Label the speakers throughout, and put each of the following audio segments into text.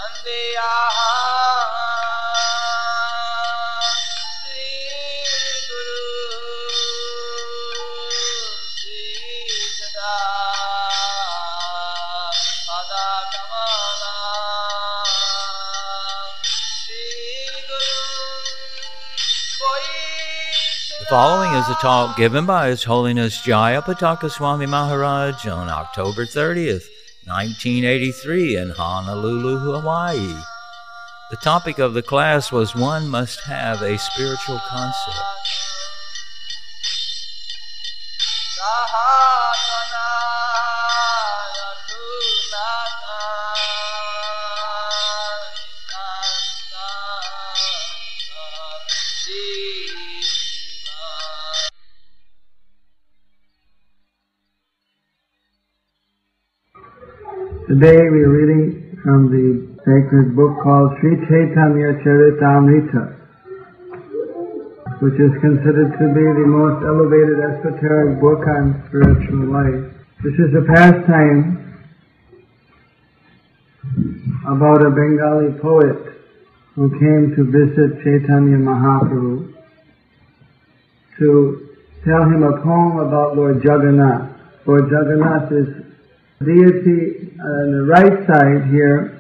Speaker 1: The following is a talk given by His Holiness Jayapataka Swami Maharaj on October 30th, 1983 in Honolulu, Hawaii. The topic of the class was one must have a spiritual concept.
Speaker 2: Today we are reading from the sacred book called Sri Chaitanya Charitamrita, which is considered to be the most elevated esoteric book on spiritual life. This is a pastime about a Bengali poet who came to visit Chaitanya Mahaprabhu to tell him a poem about Lord Jagannath. Lord Jagannath is deity on the right side here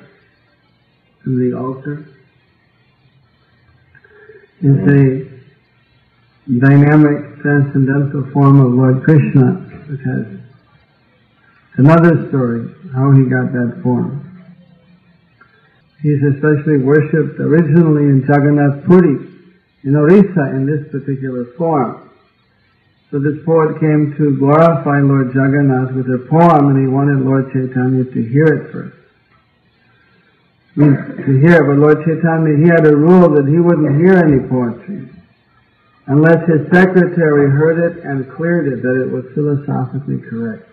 Speaker 2: in the altar is a dynamic transcendental form of Lord Krishna, which has another story how he got that form. He's especially worshipped originally in Jagannath Puri in Orissa in this particular form. So this poet came to glorify Lord Jagannath with a poem, and he wanted Lord Chaitanya to hear it first. But Lord Chaitanya, he had a rule that he wouldn't hear any poetry unless his secretary heard it and cleared it, that it was philosophically correct.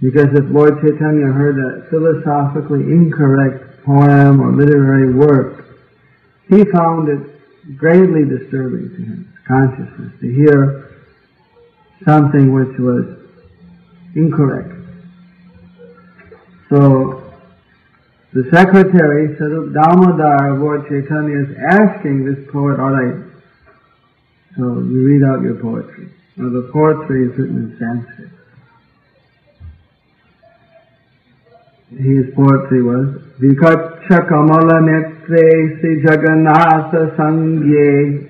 Speaker 2: Because if Lord Chaitanya heard a philosophically incorrect poem or literary work, he found it greatly disturbing to his consciousness to hear something which was incorrect. So the secretary, Sarup Damodar of Lord Chaitanya, is asking this poet, all right, so you read out your poetry. Now the poetry is written in Sanskrit. His poetry was Vikacha Kamala Netre Sri Jagannatha Sangye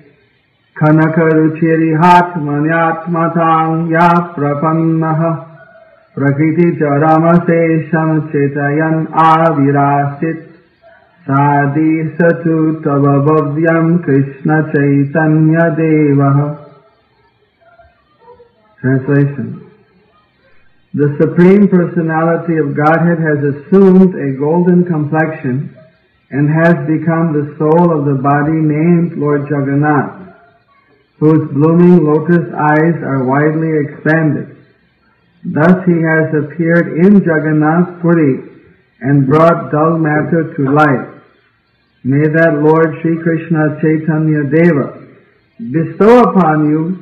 Speaker 2: Kanaka Ruchiri Hatmanyatmatang Ya Prapannaha Prakriti Charamase Cetayan Avirasit Sadi Satu Tavabhavyam Krishna Chaitanya Devaha. Translation. The Supreme Personality of Godhead has assumed a golden complexion and has become the soul of the body named Lord Jagannath, whose blooming lotus eyes are widely expanded. Thus he has appeared in Jagannath Puri and brought dull matter to life. May that Lord Sri Krishna Chaitanya Deva bestow upon you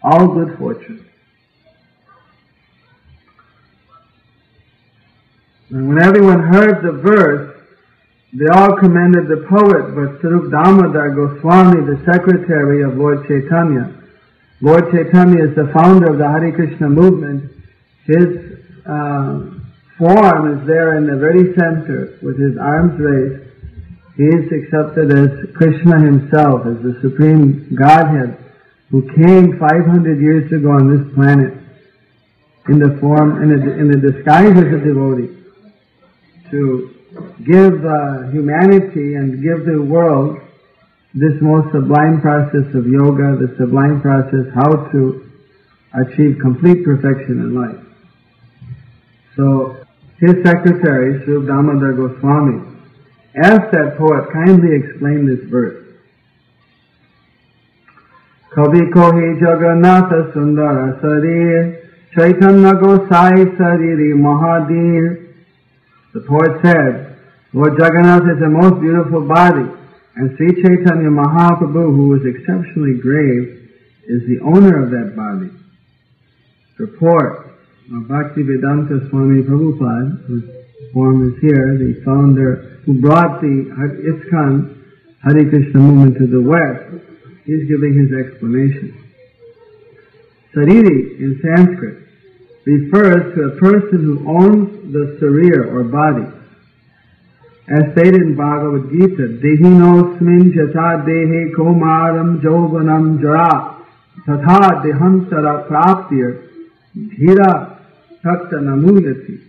Speaker 2: all good fortune. And when everyone heard the verse, they all commended the poet, but Sarup Damodar Goswami, the secretary of Lord Chaitanya. Lord Chaitanya is the founder of the Hare Krishna movement. His form is there in the very center with his arms raised. He is accepted as Krishna himself, as the Supreme Godhead, who came 500 years ago on this planet in the form, in the disguise as a devotee, to give humanity and give the world this most sublime process of yoga, the sublime process how to achieve complete perfection in life. So his secretary, Sri Damodar Goswami, asked that poet kindly explain this verse. Kavi kohi Jagannatha Sundara Sarir Chaitanya Gosai Sariri Mahadir. The poet said, Lord Jagannath is a most beautiful body, and Sri Chaitanya Mahaprabhu, who is exceptionally grave, is the owner of that body. Purport of Bhaktivedanta Swami Prabhupada, whose form is here, the founder who brought the ISKCON Hare Krishna movement to the West, he's giving his explanation. Sariri in Sanskrit refers to a person who owns the sarir or body. As stated in Bhagavad Gita, Dehinosmin jata dehe komaram jovanam jara tatha dehamsara praptir dhira takta namuyati.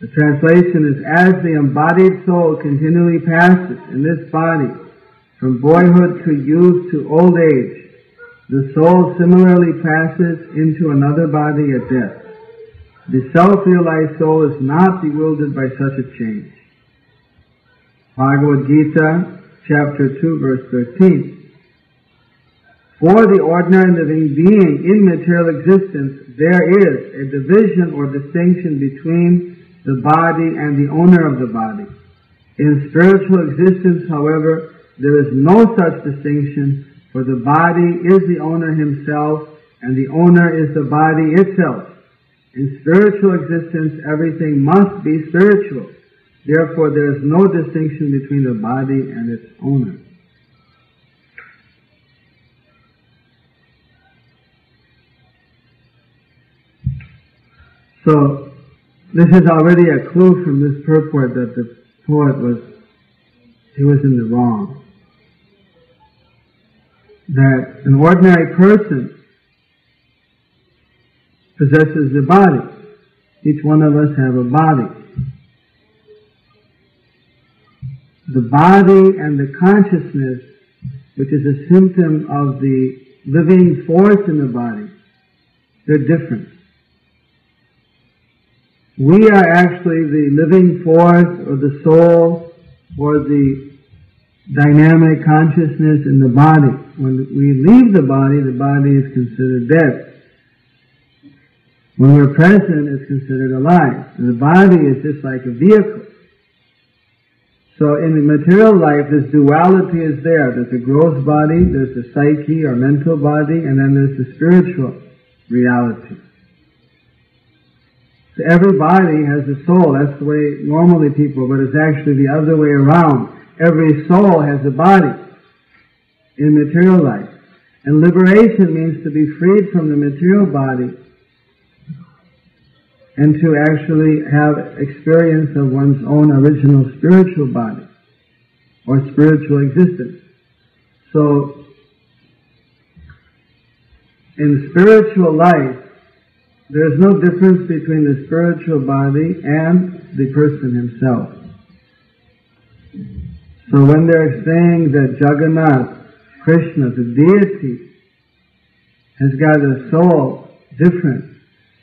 Speaker 2: The translation is, as the embodied soul continually passes in this body from boyhood to youth to old age, the soul similarly passes into another body at death. The self-realized soul is not bewildered by such a change. Bhagavad Gita, chapter 2, verse 13. For the ordinary living being in material existence, there is a division or distinction between the body and the owner of the body. In spiritual existence, however, there is no such distinction, for the body is the owner himself, and the owner is the body itself. In spiritual existence, everything must be spiritual. Therefore, there is no distinction between the body and its owner. So, this is already a clue from this purport that the poet was in the wrong. That an ordinary person possesses a body. Each one of us have a body. The body and the consciousness, which is a symptom of the living force in the body, they're different. We are actually the living force or the soul or the dynamic consciousness in the body. When we leave the body is considered dead. When we're present, it's considered alive. And the body is just like a vehicle. So in the material life, this duality is there. There's a gross body, there's the psyche or mental body, and then there's the spiritual reality. So every body has a soul. That's the way normally people, but it's actually the other way around. Every soul has a body in material life. And liberation means to be freed from the material body and to actually have experience of one's own original spiritual body or spiritual existence. So, in spiritual life, there is no difference between the spiritual body and the person himself. So when they're saying that Jagannath, Krishna, the deity, has got a soul different,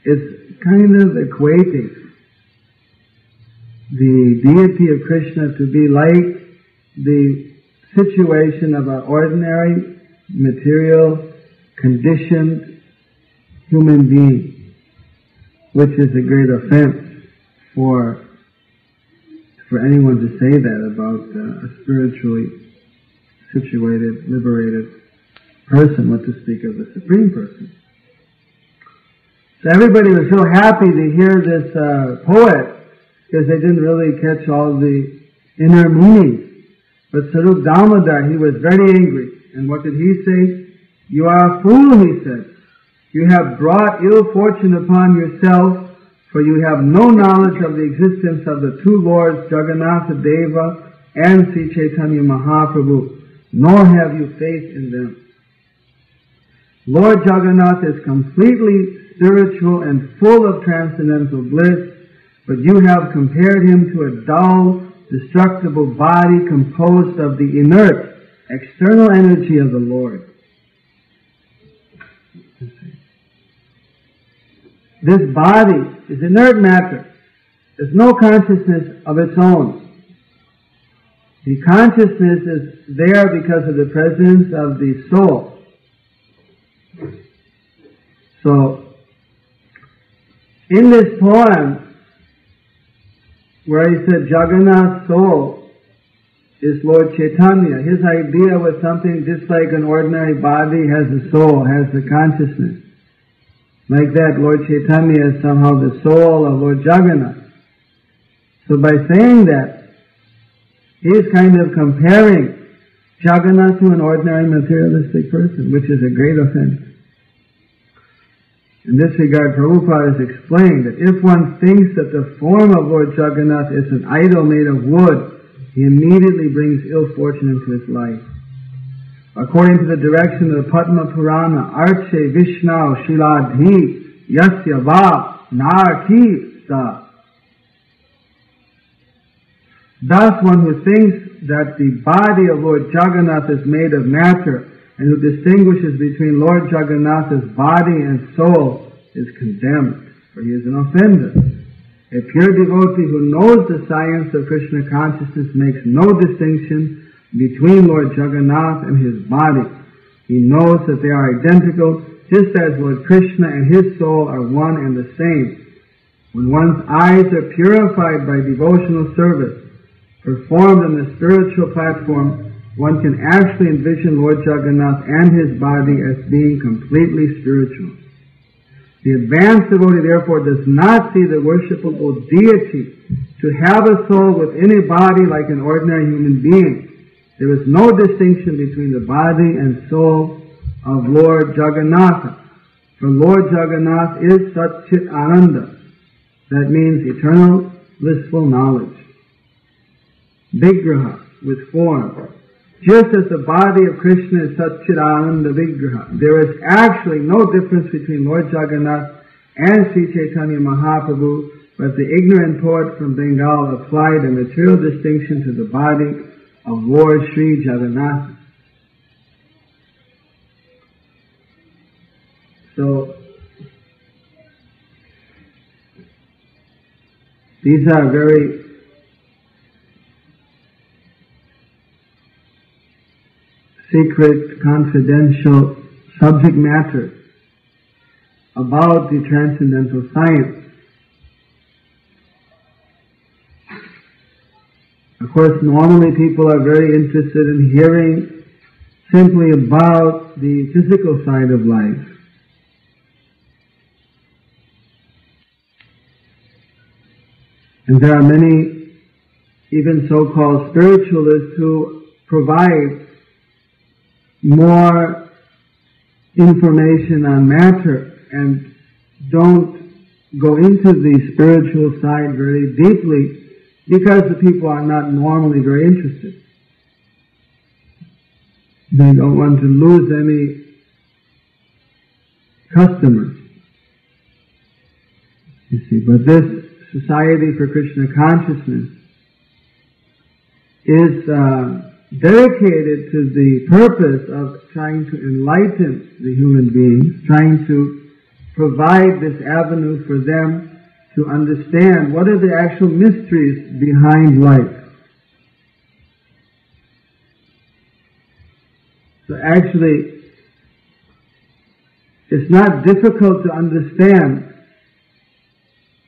Speaker 2: it's kind of equating the deity of Krishna to be like the situation of an ordinary, material, conditioned human being, which is a great offense for anyone to say that about a spiritually situated, liberated person, what to speak of the Supreme Person. So everybody was so happy to hear this poet, because they didn't really catch all the inner meanings. But Sarup Damodar, he was very angry. And what did he say? You are a fool, he said. You have brought ill fortune upon yourself, for you have no knowledge of the existence of the two Lords, Jagannatha Deva and Sri Chaitanya Mahaprabhu, nor have you faith in them. Lord Jagannath is completely spiritual and full of transcendental bliss, but you have compared him to a dull, destructible body composed of the inert, external energy of the Lord. This body is inert matter. There's no consciousness of its own. The consciousness is there because of the presence of the soul. So, in this poem, where he said Jagannath's soul is Lord Chaitanya, his idea was something just like an ordinary body has a soul, has a consciousness. Like that, Lord Chaitanya is somehow the soul of Lord Jagannath. So by saying that, He is kind of comparing Jagannath to an ordinary materialistic person, which is a great offense. In this regard, Prabhupada has explained that if one thinks that the form of Lord Jagannath is an idol made of wood, he immediately brings ill fortune into his life. According to the direction of the Padma Purana, Arche Vishnau Shiladhi Yasya Va Narki Sa. Thus, one who thinks that the body of Lord Jagannath is made of matter and who distinguishes between Lord Jagannath's body and soul is condemned, for he is an offender. A pure devotee who knows the science of Krishna consciousness makes no distinction between Lord Jagannath and his body. He knows that they are identical, just as Lord Krishna and his soul are one and the same. When one's eyes are purified by devotional service, performed on the spiritual platform, one can actually envision Lord Jagannath and his body as being completely spiritual. The advanced devotee therefore does not see the worshipable deity to have a soul within a body like an ordinary human being. There is no distinction between the body and soul of Lord Jagannatha. For Lord Jagannath is Satchit Ananda. That means eternal, blissful knowledge. Vigraha, with form. Just as the body of Krishna is Satchidananda Vigraha, there is actually no difference between Lord Jagannath and Sri Chaitanya Mahaprabhu, but the ignorant poet from Bengal applied a material distinction to the body of Lord Sri Jagannath. So, these are very secret, confidential subject matter about the transcendental science. Of course, normally people are very interested in hearing simply about the physical side of life. And there are many, even so-called spiritualists, who provide more information on matter and don't go into the spiritual side very deeply because the people are not normally very interested. They don't want to lose any customers, you see. But this Society for Krishna Consciousness is dedicated to the purpose of trying to enlighten the human beings, trying to provide this avenue for them to understand what are the actual mysteries behind life. So actually, it's not difficult to understand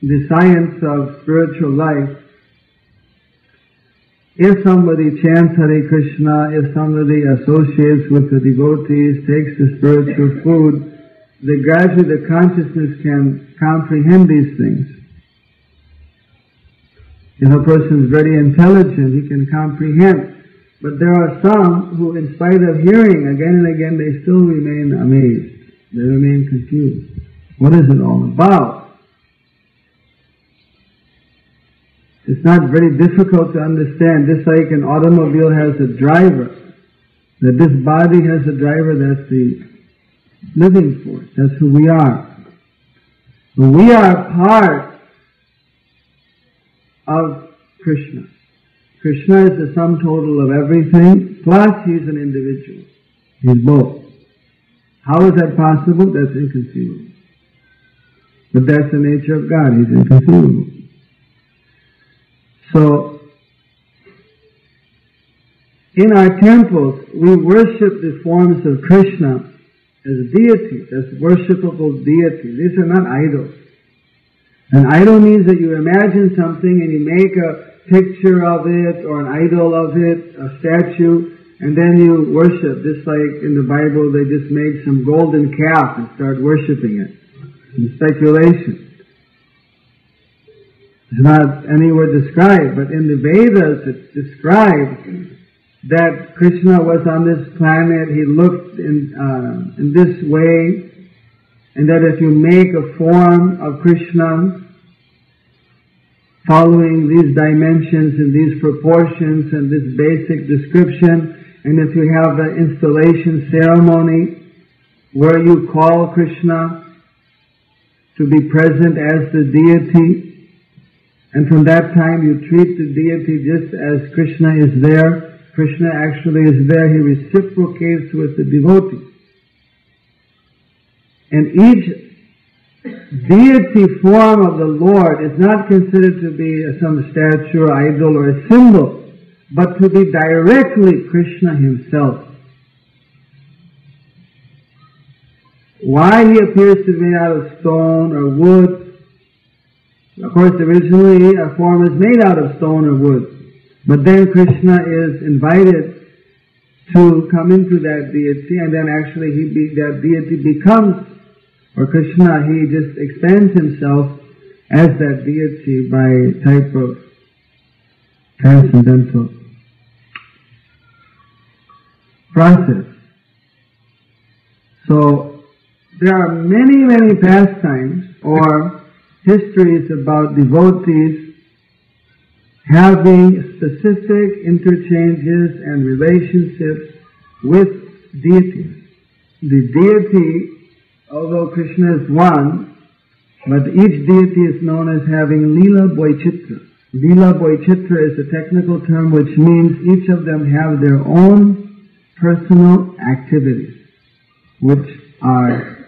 Speaker 2: the science of spiritual life. If somebody chants Hare Krishna, if somebody associates with the devotees, takes the spiritual food, then gradually the consciousness can comprehend these things. If a person is very intelligent, he can comprehend. But there are some who, in spite of hearing again and again, they still remain amazed. They remain confused. What is it all about? It's not very difficult to understand, just like an automobile has a driver, that this body has a driver, that's the living force, that's who we are. But we are part of Krishna. Krishna is the sum total of everything, plus he's an individual. He's both. How is that possible? That's inconceivable. But that's the nature of God, he's inconceivable. So, in our temples, we worship the forms of Krishna as deities, as worshipable deities. These are not idols. An idol means that you imagine something and you make a picture of it or an idol of it, a statue, and then you worship. Just like in the Bible, they just made some golden calf and start worshiping it. Some speculation. It's not anywhere described, but in the Vedas it's described that Krishna was on this planet, he looked in this way, and that if you make a form of Krishna following these dimensions and these proportions and this basic description, and if you have the installation ceremony where you call Krishna to be present as the deity, and from that time you treat the deity just as Krishna is there. Krishna actually is there, he reciprocates with the devotees. And each deity form of the Lord is not considered to be some statue or idol or a symbol, but to be directly Krishna himself. Why he appears to be made out of stone or wood? Of course, originally a form is made out of stone or wood. But then Krishna is invited to come into that deity, and then actually that deity becomes, or Krishna, he just expands himself as that deity by type of transcendental process. So there are many, many pastimes or histories about devotees having specific interchanges and relationships with deities. The deity, although Krishna is one, but each deity is known as having Lila Boichitra. Lila Boichitra is a technical term which means each of them have their own personal activities, which are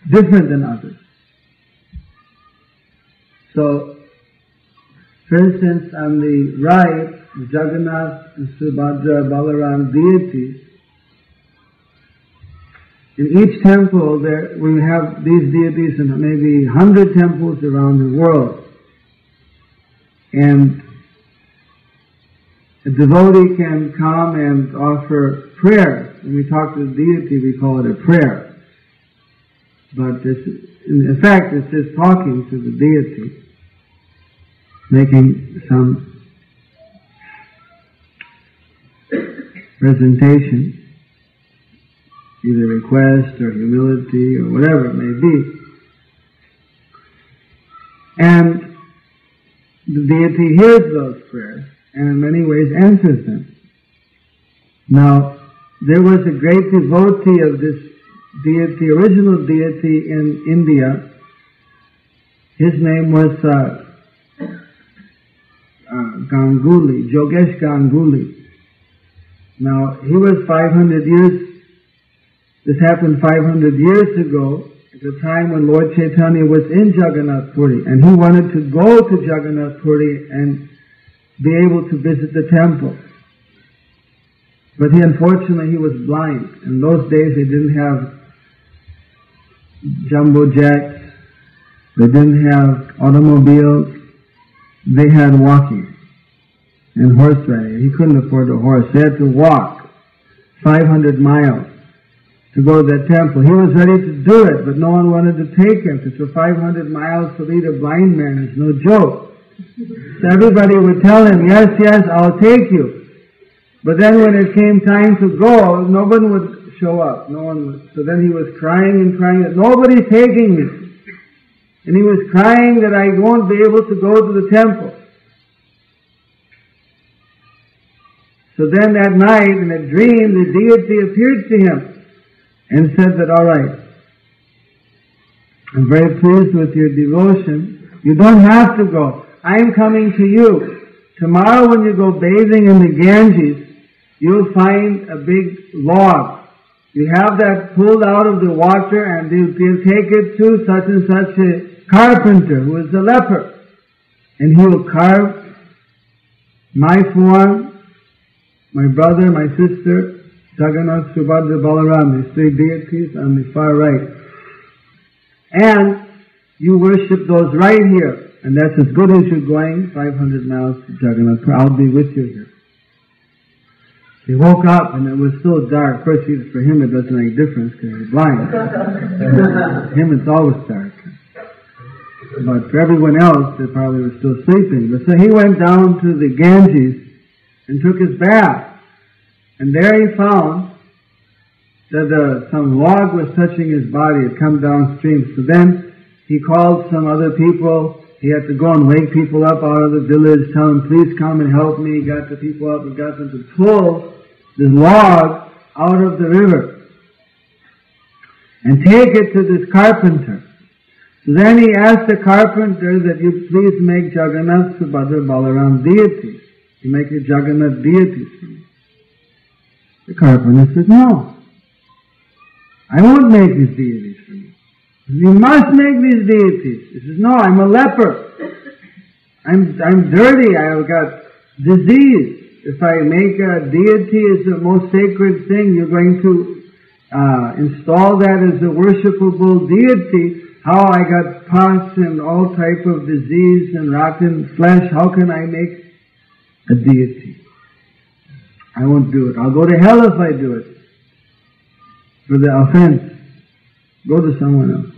Speaker 2: different than others. So, for instance, on the right, Jagannath and Subhadra, Balaram deities. In each temple, we have these deities in maybe 100 temples around the world. And a devotee can come and offer prayer. When we talk to the deity, we call it a prayer. But in fact, it's just talking to the deity, making some presentation, either request or humility or whatever it may be. And the deity hears those prayers and in many ways answers them. Now, there was a great devotee of this deity, original deity in India. His name was Ganguly, Jogesh Ganguly. Now, he was 500 years, this happened 500 years ago, at the time when Lord Chaitanya was in Jagannath Puri, and he wanted to go to Jagannath Puri and be able to visit the temple. But unfortunately he was blind. In those days they didn't have jumbo jets, they didn't have automobiles, they had walking and horse riding. He couldn't afford a horse. They had to walk 500 miles to go to that temple. He was ready to do it, but no one wanted to take him, because 500 miles to lead a blind man is no joke. So everybody would tell him, yes, yes, I'll take you. But then when it came time to go, no one would show up. No one would. So then he was crying and crying that nobody's taking me. And he was crying that I won't be able to go to the temple. So then that night, in a dream, the deity appeared to him and said that, all right, I'm very pleased with your devotion. You don't have to go. I'm coming to you. Tomorrow when you go bathing in the Ganges, you'll find a big log. You have that pulled out of the water and you'll take it to such and such a carpenter who is a leper. And he will carve my form, my brother, my sister, Jagannath, Subhadra, Balaram, these three deities on the far right. And you worship those right here. And that's as good as you're going 500 miles to Jagannath. I'll be with you here. He woke up and it was so dark. Of course, for him it doesn't make a difference because he's blind. For him it's always dark. But for everyone else, they probably were still sleeping. But so he went down to the Ganges and took his bath. And there he found that some log was touching his body. It had come downstream. So then he called some other people. He had to go and wake people up out of the village, tell them, please come and help me. He got the people up and got them to pull this log out of the river and take it to this carpenter. So then he asked the carpenter that you please make Jagannath, Subhadra, Balaram deities. You make your Jagannath deities for me. The carpenter said, no, I won't make these deities for you. You must make these deities. He says, no, I'm a leper. I'm dirty. I've got disease. If I make a deity as the most sacred thing, you're going to install that as a worshipable deity. How I got pus and all type of disease and rotten flesh. How can I make a deity? I won't do it. I'll go to hell if I do it. For the offense. Go to someone else.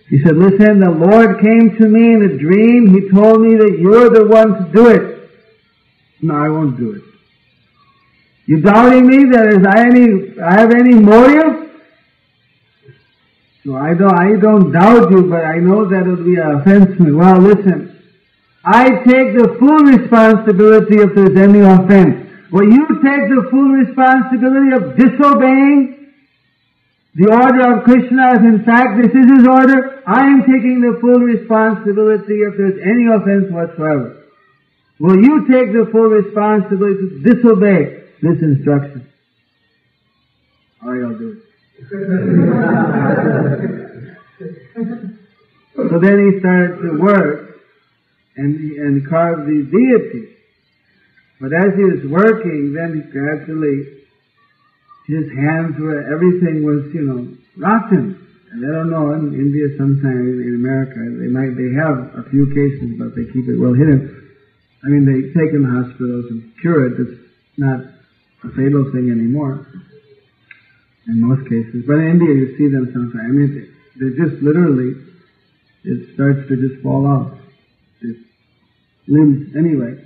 Speaker 2: He said, listen, the Lord came to me in a dream. He told me that you're the one to do it. No, I won't do it. You doubting me that I have any motive? So I don't doubt you, but I know that it will be an offense to me. Well, listen, I take the full responsibility if there's any offense. Will you take the full responsibility of disobeying the order of Krishna? If in fact this is his order, I am taking the full responsibility if there's any offense whatsoever. Will you take the full responsibility to disobey this instruction? All right, I'll do it. So then he started to work and carve these deities. But as he was working, then gradually his hands were, everything was, rotten. And I don't know, in India sometimes, in America, they have a few cases, but they keep it well hidden. I mean, they take him to hospitals and cure it. It's not a fatal thing anymore, in most cases. But in India, you see them sometimes. I mean, they just literally, it starts to just fall off. His limbs, anyway.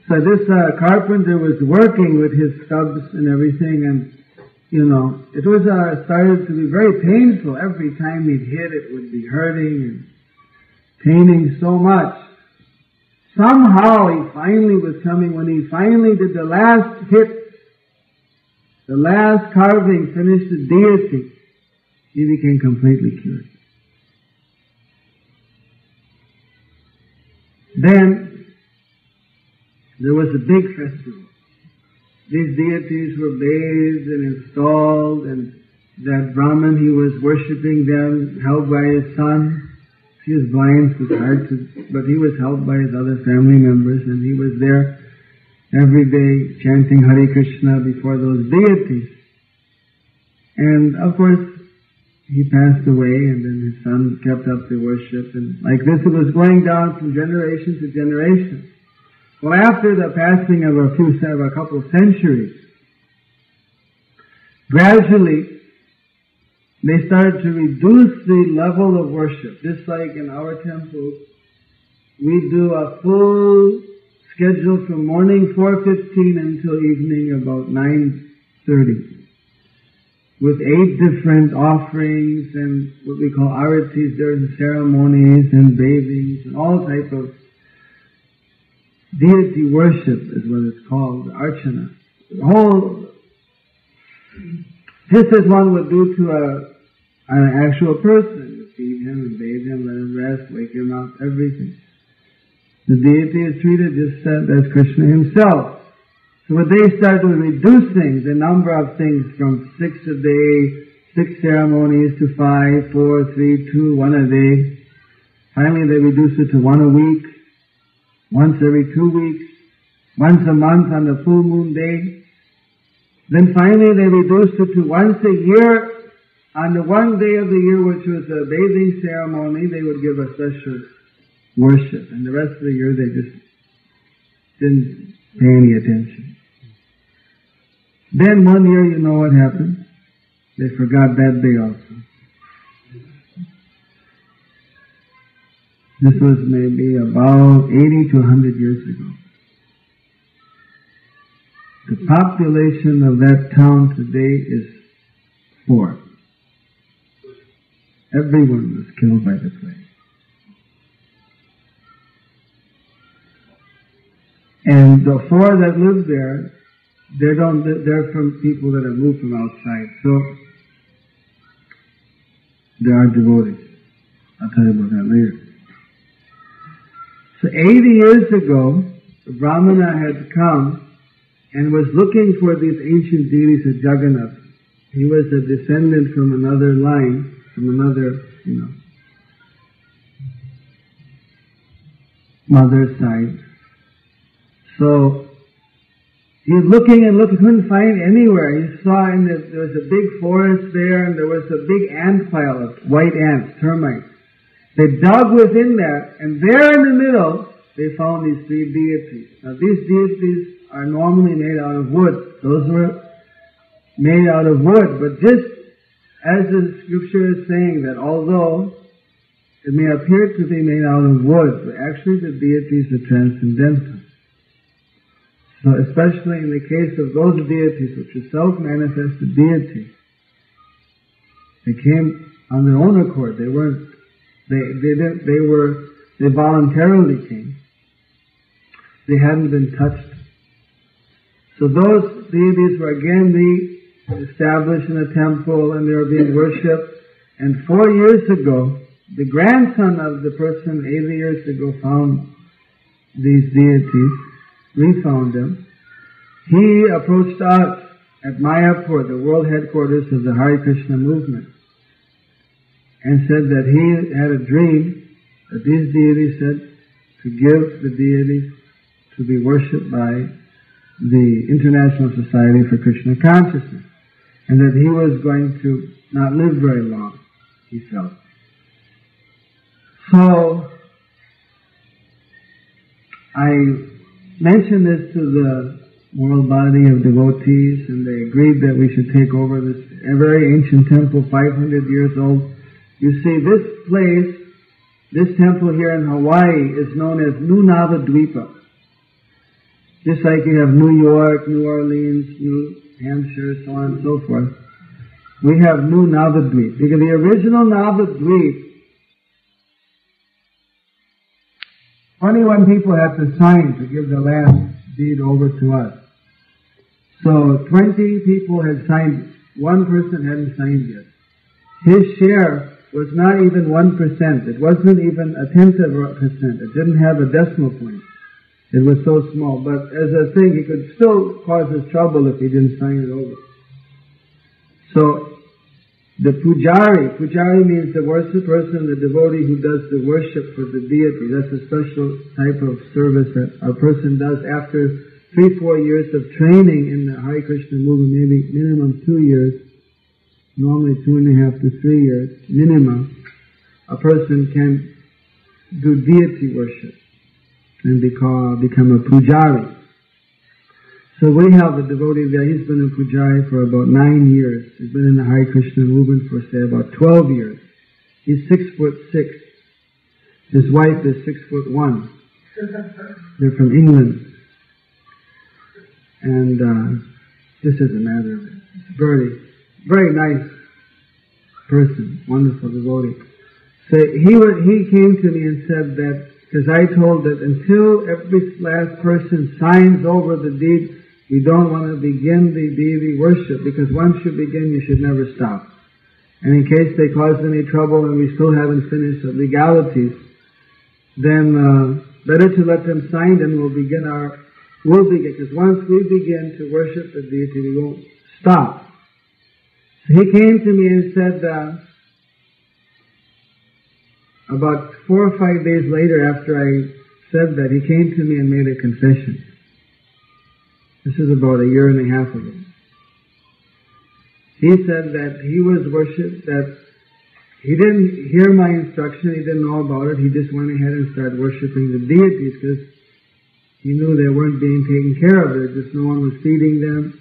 Speaker 2: So this carpenter was working with his stubs and everything, and, it was started to be very painful. Every time he'd hit, it would be hurting and paining so much. Somehow he finally was coming, when he finally did the last hit, the last carving, finished the deity, he became completely cured. Then there was a big festival. These deities were bathed and installed, and that Brahman, he was worshipping them, held by his son. He was blind, so it's hard to, but he was helped by his other family members, and he was there every day chanting Hare Krishna before those deities. And of course, he passed away, and then his son kept up the worship, and like this it was going down from generation to generation. Well, after the passing of a couple of centuries, gradually they started to reduce the level of worship. Just like in our temples, we do a full schedule from morning 4:15 until evening about 9:30, with 8 different offerings and what we call aritis. There's ceremonies and bathings and all type of deity worship is what it's called, archana. The whole, just as one would do to an actual person. You feed him and bathe him, let him rest, wake him up, everything. The deity is treated just as Krishna himself. So when they started reducing the number of things from 6 a day, 6 ceremonies to 5, 4, 3, 2, 1 a day, finally they reduced it to 1 a week, once every 2 weeks, once a month on the full moon day. Then finally they reduced it to once a year. On the one day of the year, which was a bathing ceremony, they would give a special worship. And the rest of the year they just didn't pay any attention. Then one year, you know what happened? They forgot that day also. This was maybe about 80 to 100 years ago. The population of that town today is 4. Everyone was killed by the plague. And the 4 that live there, they're from people that have moved from outside. So they are devotees. I'll tell you about that later. So 80 years ago, the Brahmana had come and was looking for these ancient deities of Jagannath. He was a descendant from another line, from another, mother's side. So he was looking and looking, couldn't find anywhere. He saw there was a big forest there, and there was a big ant pile of white ants, termites. They dug within that, and there in the middle, they found these 3 deities. Now these deities are normally made out of wood. Those were made out of wood, but just as the scripture is saying that although it may appear to be made out of wood, but actually the deities are transcendental. So especially in the case of those deities which are self-manifested deities, they came on their own accord. They voluntarily came. They hadn't been touched. So those deities were again established in a temple, and they were being worshipped. And 4 years ago, the grandson of the person 80 years ago found these deities. We found them. He approached us at Mayapur, the world headquarters of the Hare Krishna movement, and said that he had a dream that these deities said to give the deities to be worshipped by the International Society for Krishna Consciousness, and that he was going to not live very long, he felt. So I mentioned this to the world body of devotees, and they agreed that we should take over this very ancient temple, 500 years old. You see, this place, this temple here in Hawaii is known as New Navadvipa. Just like you have New York, New Orleans, New Hampshire, so on and so forth. We have New Navadvip. Because the original Navadvip, 21 people had to sign to give the land deed over to us. So 20 people had signed. One person hadn't signed yet. His share was not even 1%. It wasn't even a tenth of a percent. It didn't have a decimal point. It was so small. But as a thing, he could still cause us trouble if he didn't sign it over. So the pujari means the worship person, the devotee who does the worship for the deity. That's a special type of service that a person does after 3-4 years of training in the Hare Krishna movement, maybe minimum 2 years, normally 2.5 to 3 years, minimum. A person can do deity worship and become a pujari. So we have a devotee there. He's been a pujari for about 9 years. He's been in the Hare Krishna movement for, say, about 12 years. He's 6'6". His wife is 6'1". They're from England. And this is a matter of it. It's very, very nice person, wonderful devotee. So he came to me and said that, because I told that until every last person signs over the deed, we don't want to begin the deity worship, because once you begin, you should never stop. And in case they cause any trouble and we still haven't finished the legalities, then better to let them sign, and we'll begin, because once we begin to worship the deity, we won't stop. So he came to me and said, about 4 or 5 days later after I said that, he came to me and made a confession. This is about 1.5 years ago. He said that he was worshipped, that he didn't hear my instruction, he didn't know about it, he just went ahead and started worshipping the deities because he knew they weren't being taken care of, just no one was feeding them.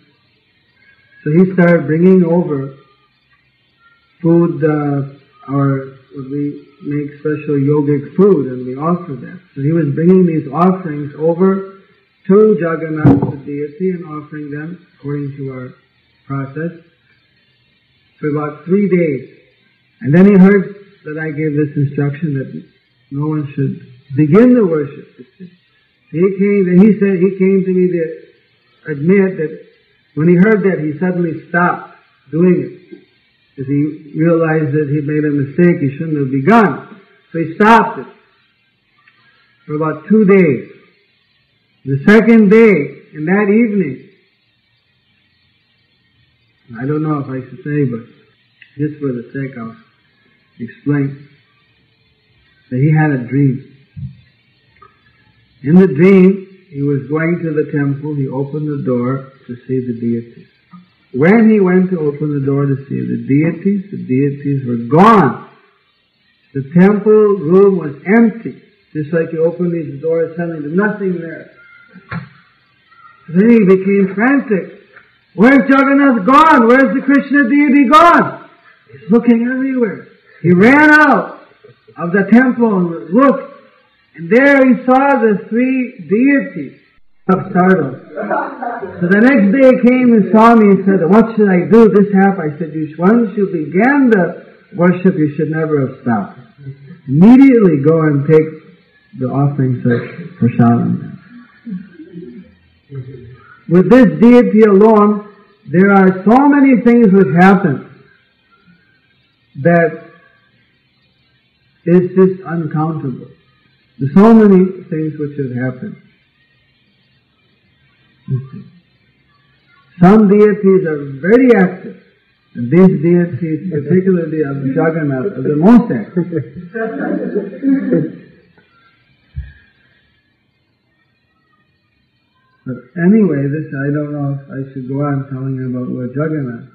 Speaker 2: So he started bringing over food, or what we make special yogic food and we offer that. So he was bringing these offerings over to Jagannath, the deity, and offering them according to our process for about 3 days. And then he heard that I gave this instruction that no one should begin the worship. He came to me to admit that when he heard that, he suddenly stopped doing it. Because he realized that he made a mistake, he shouldn't have begun. So he stopped it for about 2 days. The second day, in that evening, I don't know if I should say, but just for the sake I'll explain, that he had a dream. In the dream, he was going to the temple, he opened the door to see the deities. When he went to open the door to see the deities were gone. The temple room was empty. Just like you open these doors, suddenly there's nothing there. Then he became frantic. Where's Jagannath gone? Where's the Krishna deity gone? He's looking everywhere. He ran out of the temple and looked. And there he saw the 3 deities. Startled. So the next day he came and saw me and said, what should I do? This happened. I said, once you began the worship, you should never have stopped. Immediately go and take the offerings of prasadam. With this deity alone, there are so many things which happen that it's just uncountable. There's so many things which have happened. Some deities are very active, and these deities, particularly of Jagannath, are the most active. But anyway, I don't know if I should go on telling you about Lord Jagannath.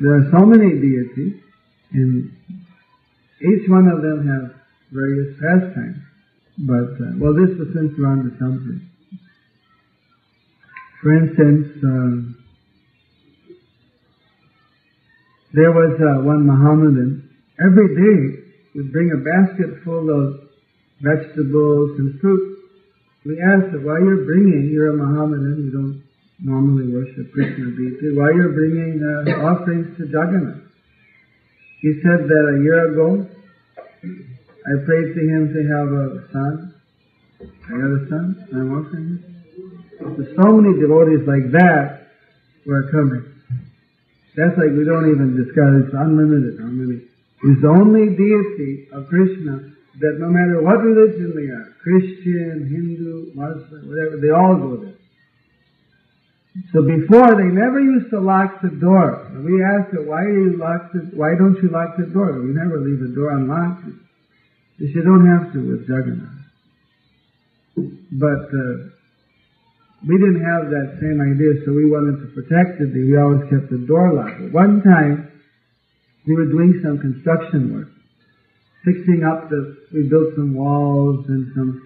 Speaker 2: There are so many deities, and each one of them have various pastimes. But, this was since we're on to something. For instance, there was one Mohammedan, every day would bring a basket full of vegetables and fruit. We asked him, why you're a Mohammedan, you don't normally worship Krishna deity, why you're bringing offerings to Jagannath? He said that a year ago, I prayed to him to have a son. I got a son, I'm offering him. So many devotees like that were coming. That's like we don't even discuss, it's unlimited how many. He's the only deity of Krishna that no matter what religion they are, Christian, Hindu, Muslim, whatever, they all go there. So before, they never used to lock the door. And we asked her, why don't you lock the door? We never leave the door unlocked. You don't have to with Jagannath. But we didn't have that same idea, so we wanted to protect it. We always kept the door locked. But one time, we were doing some construction work, fixing up we built some walls and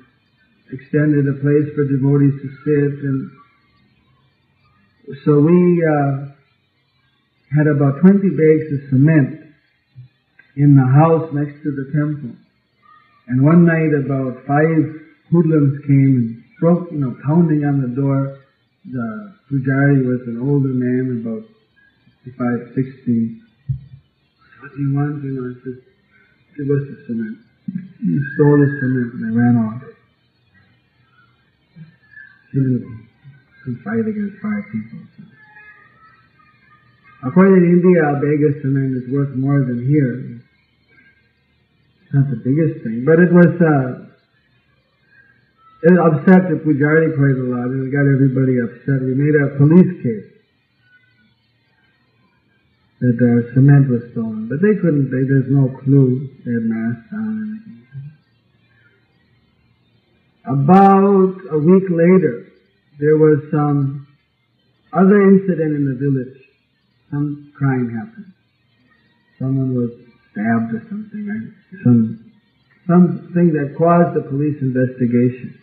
Speaker 2: extended a place for devotees to sit, and so we had about 20 bags of cement in the house next to the temple. And one night about 5 hoodlums came and broke, pounding on the door. The pujari was an older man, about 55, 60. What do you want? I said, give us the cement. He stole the cement and they ran off. He couldn't fight against 5 people. According to India, a bag of cement is worth more than here. It's not the biggest thing, but it upset the pujari quite a lot, and it got everybody upset. We made a police case that cement was stolen, but there's no clue. They had masks on and everything. About a week later, there was some other incident in the village. Some crime happened. Someone was stabbed or something, right? Something that caused the police investigation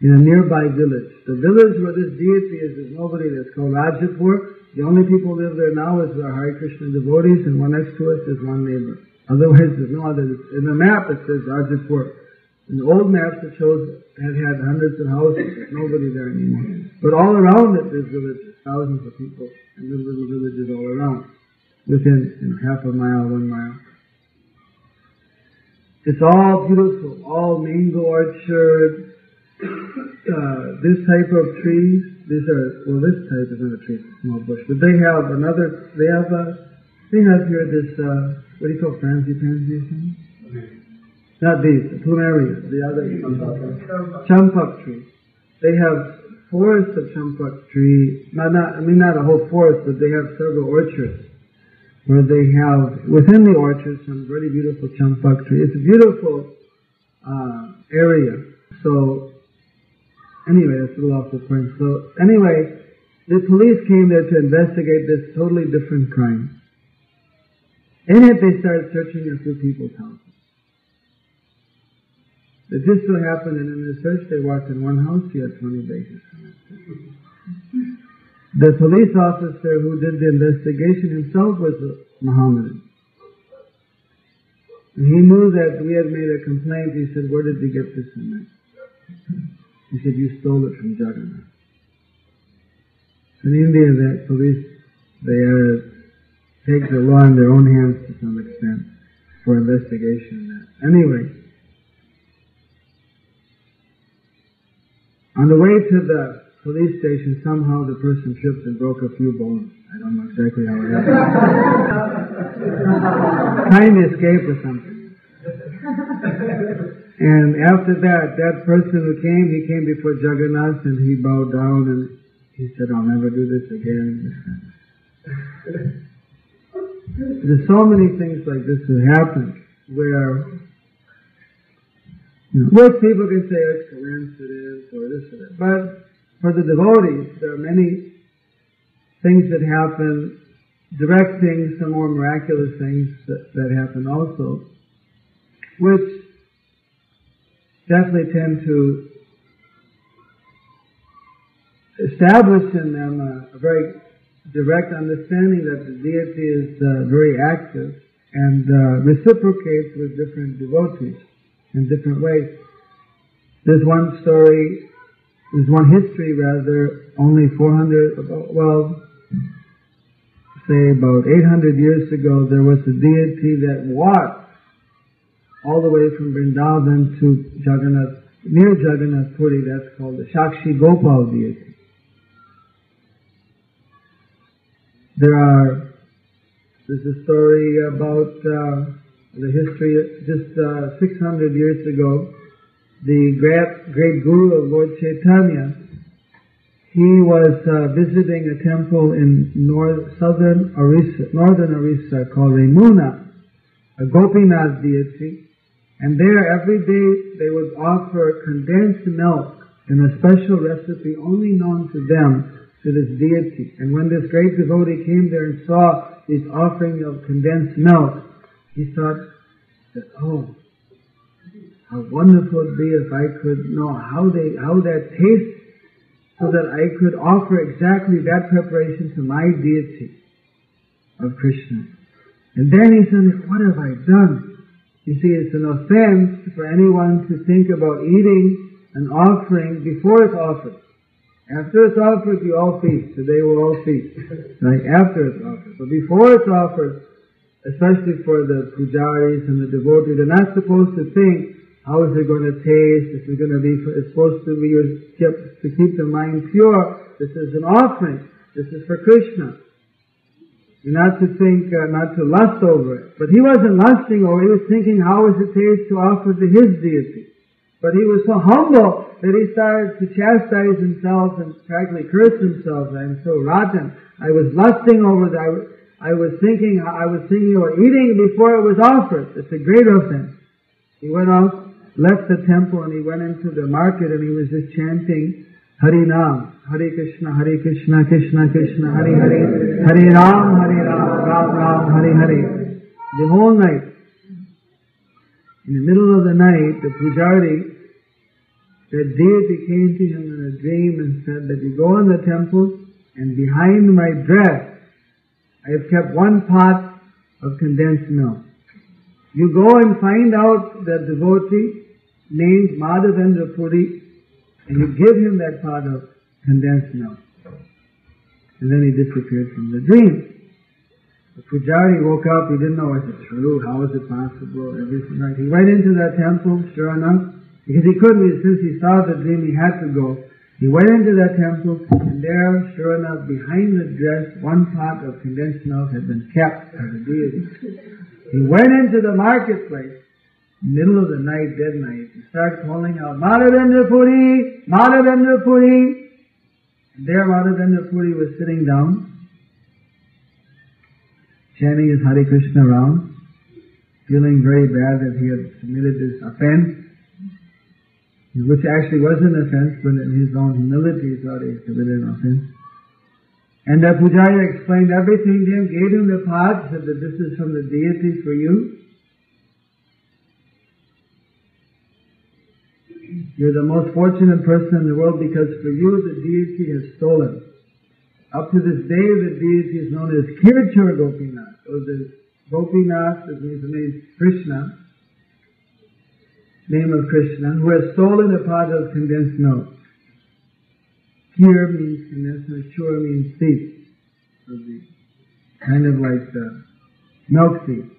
Speaker 2: in a nearby village. The village where this deity is, there's nobody. That's called Rajapur. The only people who live there now is our Hare Krishna devotees, and one next to us is one neighbor. Otherwise, there's no other. In the map it says Rajapur. In the old maps it shows it had hundreds of houses. There's nobody there anymore. But all around it there's villages, thousands of people, and little villages all around, within half a mile, 1 mile. It's all beautiful, all mango orchard, this type of trees. These are, well, this type is not a tree, it's a small bush, but they have here this, what do you call pansy or something? Not these, the plumerias, the other champak tree. They have forests of champak tree, not a whole forest, but they have several orchards, where they have, within the orchard, some very beautiful champak tree. It's a beautiful area. So, anyway, that's a little off the point. So, anyway, the police came there to investigate this totally different crime. In it, they started searching a few people's houses. It just so happened, and in the search, they walked in one house, he had 20 bases. The police officer who did the investigation himself was a Mohammedan. And he knew that we had made a complaint. He said, "Where did you get this in there?" He said, "You stole it from Jagannath." In India, the police, they take the law in their own hands to some extent for investigation. Anyway, on the way to the police station, somehow the person tripped and broke a few bones. I don't know exactly how it happened. Kind of escape or something. And after that person who came, he came before Jagannath and he bowed down and he said, "I'll never do this again." There's so many things like this that happen where, which people can say it's coincidence or this or that. But for the devotees, there are many things that happen, direct things, some more miraculous things that happen also, which definitely tend to establish in them a very direct understanding that the deity is very active and reciprocates with different devotees in different ways. There's one history only 800 years ago, there was a deity that walked all the way from Vrindavan to Jagannath, near Jagannath Puri. That's called the Shakshi Gopal deity. There's a story about the history, just 600 years ago, the great guru of Lord Chaitanya, he was visiting a temple in northern Orissa called Remuna, a Gopinath deity, and there every day they would offer condensed milk in a special recipe only known to them, to this deity. And when this great devotee came there and saw this offering of condensed milk, he thought that, oh, how wonderful it would be if I could know how that tastes, so that I could offer exactly that preparation to my deity of Krishna. And then he said, what have I done? You see, it's an offense for anyone to think about eating an offering before it's offered. After it's offered, you all feast. Today we'll all feast. Right? After it's offered. But before it's offered, especially for the pujaris and the devotees, they're not supposed to think, how is it going to taste? It's supposed to be kept to keep the mind pure. This is an offering. This is for Krishna. You're not to think, not to lust over it. But he wasn't lusting over it. He was thinking, how does it taste to offer to his deity? But he was so humble that he started to chastise himself and practically curse himself. I'm so rotten. I was lusting over that. I was thinking about eating before it was offered. It's a great offense. He went out, left the temple, and he went into the market and he was just chanting Hari Nam, Hare Krishna, Krishna Krishna, Hare Hare, Hare Ram, Ram Ram, Hare Hare. The whole night. In the middle of the night, the pujari, the deity came to him in a dream and said that you go in the temple and behind my dress I have kept one pot of condensed milk. You go and find out that devotee named Madhavendra Puri, and you give him that pot of condensed milk. And then he disappeared from the dream. The pujari woke up, he didn't know, is it true? How is it possible? Everything right. He went into that temple, sure enough, because he couldn't, since he saw the dream, he had to go. He went into that temple, and there, sure enough, behind the dress, one pot of condensed milk had been kept as a deity. He went into the marketplace, middle of the night, dead night, and started calling out, Madhavendra Puri! Madhavendra Puri! And there Madhavendra Puri was sitting down, chanting his Hare Krishna round, feeling very bad that he had committed this offense, which actually was an offense, but in his own humility he thought he had committed an offense. And the pujari explained everything to him, gave him the pot, said that this is from the deity for you. You're the most fortunate person in the world because for you the deity has stolen. Up to this day the deity is known as Kirchur Gopinath, or the Gopinath, that means the name Krishna, name of Krishna, who has stolen a pot of condensed milk. Kir means condensed milk, Chur means seed. So the kind of like the milk seed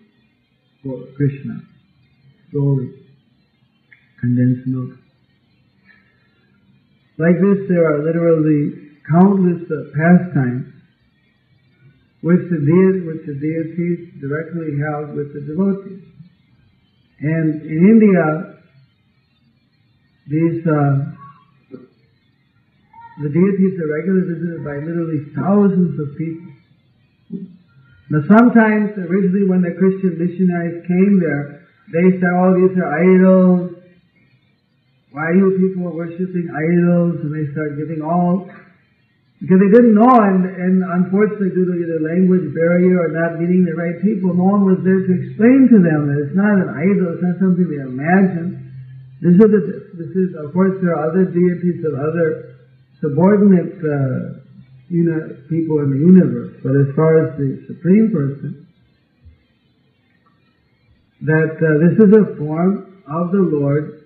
Speaker 2: for Krishna. Stole condensed milk. Like this, there are literally countless pastimes which the deities directly have with the devotees. And in India, the deities are regularly visited by literally thousands of people. Now sometimes, originally when the Christian missionaries came there, they said, oh, these are idols. Why are you people worshipping idols? And they start giving all, because they didn't know, and unfortunately due to either language barrier or not meeting the right people, no one was there to explain to them that it's not an idol, it's not something they imagine. This is, of course, there are other deities of other subordinate people in the universe, but as far as the Supreme Person, that this is a form of the Lord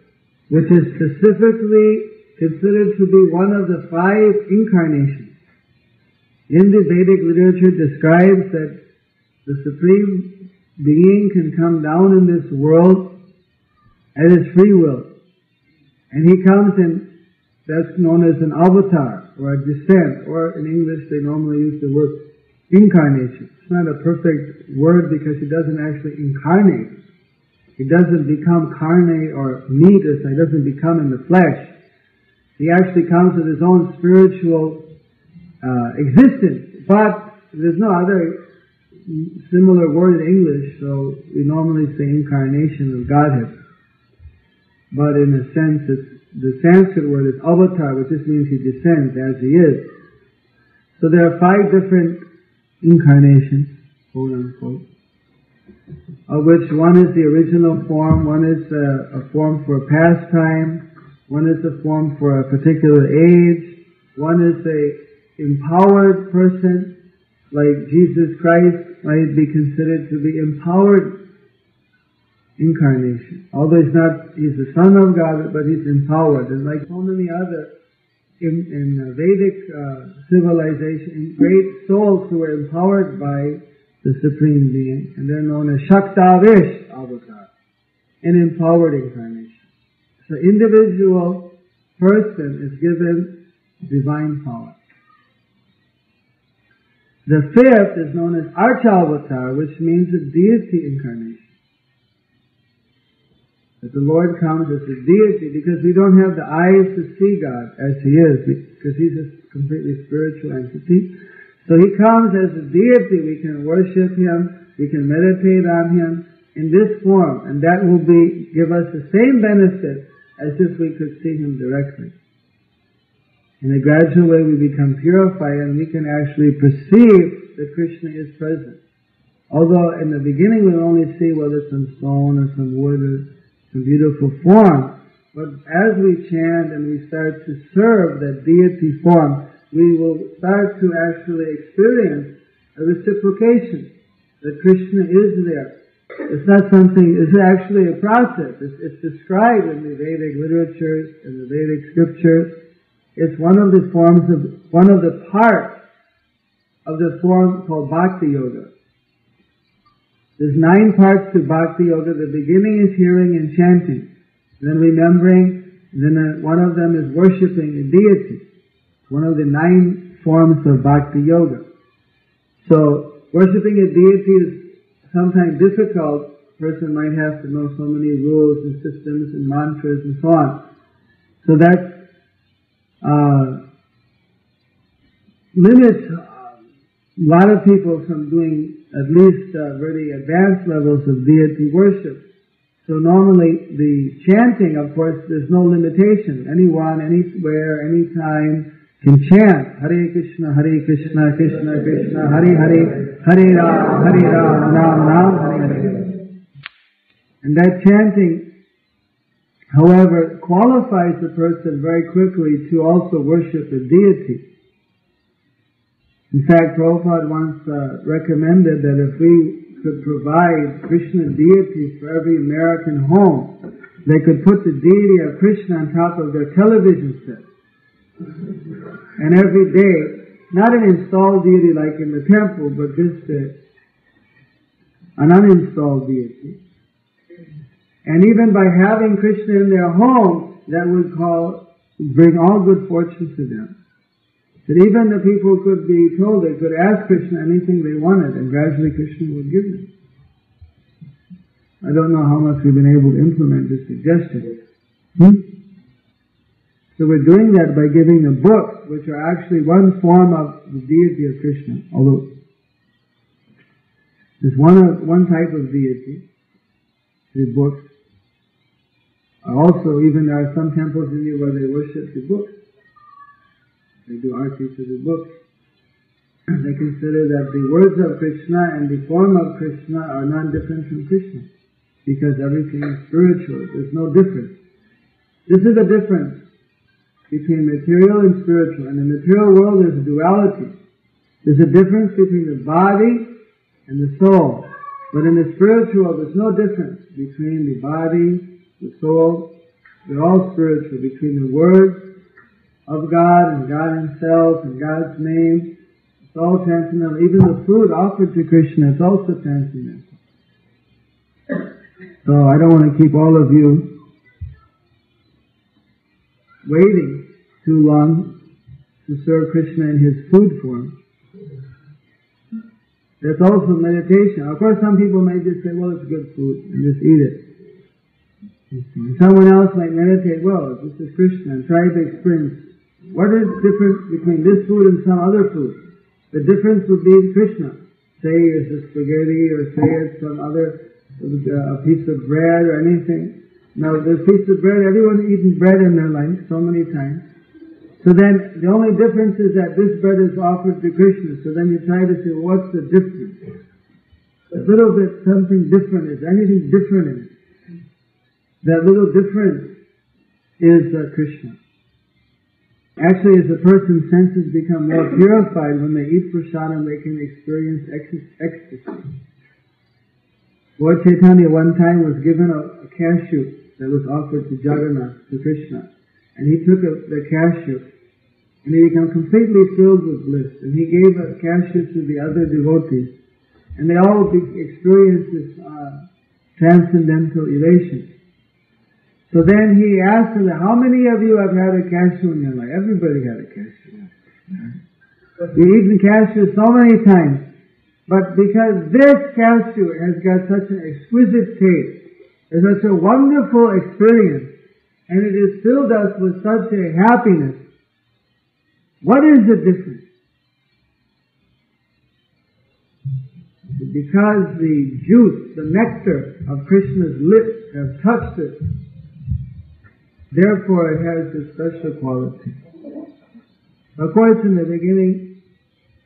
Speaker 2: which is specifically considered to be one of the 5 incarnations. In the Vedic literature describes that the Supreme Being can come down in this world at his free will. And he comes in, that's known as an avatar, or a descent, or in English they normally use the word incarnation. It's not a perfect word because he doesn't actually incarnate. He doesn't become carne or meat, or he doesn't become in the flesh. He actually comes with his own spiritual existence. But there's no other similar word in English, so we normally say incarnation of Godhead. But in a sense, the Sanskrit word is avatar, which just means he descends as he is. So there are 5 different incarnations, quote unquote, of which one is the original form, one is a form for pastime, one is a form for a particular age, one is a empowered person, like Jesus Christ might be considered to be empowered incarnation. Although he's the Son of God, but he's empowered. And like so many other in Vedic civilization, great souls who were empowered by the Supreme Being, and they're known as Shaktavish avatar, an empowered incarnation. So individual person is given divine power. The 5th is known as Archavatar, which means a deity incarnation. That the Lord comes as a deity because we don't have the eyes to see God as He is, because He's a completely spiritual entity. So He comes as a deity. We can worship Him, we can meditate on Him in this form, and that will give us the same benefit as if we could see Him directly. In a gradual way we become purified and we can actually perceive that Krishna is present. Although in the beginning we only see whether it's some stone or some wood or some beautiful form, but as we chant and we start to serve that deity form, we will start to actually experience a reciprocation, that Krishna is there. It's not something, it's actually a process. It's described in the Vedic literatures, in the Vedic scriptures. It's one of the parts of the form called Bhakti Yoga. There's 9 parts to Bhakti Yoga. The beginning is hearing and chanting, then remembering, then one of them is worshipping a deity. One of the 9 forms of Bhakti Yoga. So, worshipping a deity is sometimes difficult. A person might have to know so many rules and systems and mantras and so on. So that limits a lot of people from doing at least very advanced levels of deity worship. So normally the chanting, of course, there's no limitation. Anyone, anywhere, anytime can chant Hare Krishna, Krishna Krishna, Hare Hare, Hare Ram, Ram Ram, Hare Hare. And that chanting, however, qualifies the person very quickly to also worship a deity. In fact, Prabhupada once recommended that if we could provide Krishna deities for every American home, they could put the deity of Krishna on top of their television set. And every day, not an installed deity like in the temple, but just an uninstalled deity. And even by having Krishna in their home, that would bring all good fortune to them. That even the people could be told they could ask Krishna anything they wanted, and gradually Krishna would give them. I don't know how much we've been able to implement this suggestion. So we're doing that by giving the books, which are actually one form of the deity of Krishna. Although there's one type of deity, the books. Also, even there are some temples in India where they worship the books. They do arti to the books. They consider that the words of Krishna and the form of Krishna are not different from Krishna, because everything is spiritual. There's no difference. This is the difference between material and spiritual. In the material world there's a duality. There's a difference between the body and the soul. But in the spiritual there's no difference between the body, the soul. They're all spiritual. Between the words of God and God Himself and God's name, it's all transcendental. Even the food offered to Krishna is also transcendental. So I don't want to keep all of you waiting too long to serve Krishna in His food form. That's also meditation. Of course, some people may just say, well, it's good food, and just eat it. Someone else might meditate, well, this is Krishna, and try to experience what is the difference between this food and some other food. The difference would be Krishna. Say it's a spaghetti, or say it's some other a piece of bread or anything. Now, there's a piece of bread, everyone's eaten bread in their life so many times. So then, the only difference is that this bread is offered to Krishna. So then you try to say, well, what's the difference? A little bit something different. Is there anything different in it? That little difference is Krishna. Actually, as a person's senses become more purified, when they eat prasadam, they can experience ecstasy. Lord Chaitanya one time was given a cashew that was offered to Jagannath, to Krishna. And he took the cashew, and he became completely filled with bliss. And he gave a cashew to the other devotees. And they all experienced this transcendental elation. So then he asked them, how many of you have had a cashew in your life? Everybody had a cashew. We've eaten cashew so many times. But because this cashew has got such an exquisite taste, it's such a wonderful experience, and it has filled us with such a happiness, what is the difference? Because the juice, the nectar of Krishna's lips have touched it, therefore it has this special quality. Of course, in the beginning,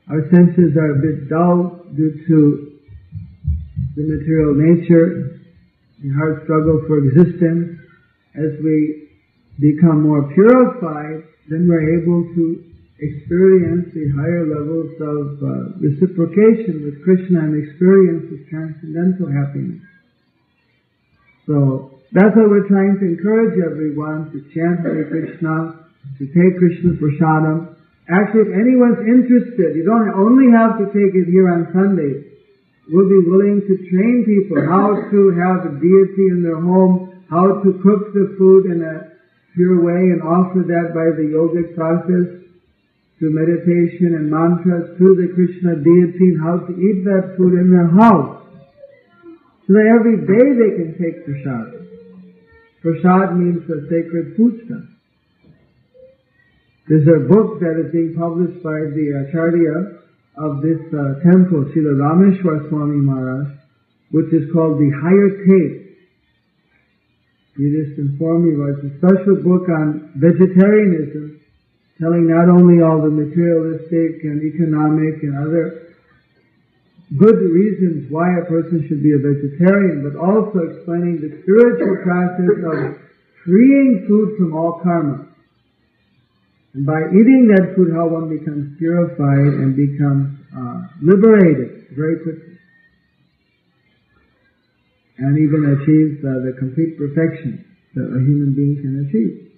Speaker 2: our senses are a bit dull due to the material nature, the hard struggle for existence. As we become more purified, then we're able to experience the higher levels of reciprocation with Krishna and experience of transcendental happiness. So that's why we're trying to encourage everyone to chant Hare Krishna, to take Krishna Prasadam. Actually, if anyone's interested, you don't only have to take it here on Sunday. We'll be willing to train people how to have a deity in their home, how to cook the food in a pure way and offer that by the yogic process through meditation and mantras to the Krishna deity, and how to eat that food in their house. So that every day they can take prasad. Prasad means a sacred food stuff. There's a book that is being published by the Acharya of this temple, Srila Swami Maharaj, which is called The Higher Taste. He just informed me about it. It's a special book on vegetarianism, telling not only all the materialistic and economic and other good reasons why a person should be a vegetarian, but also explaining the spiritual process of freeing food from all karma. And by eating that food, how one becomes purified and becomes liberated very quickly. And even achieves the complete perfection that a human being can achieve.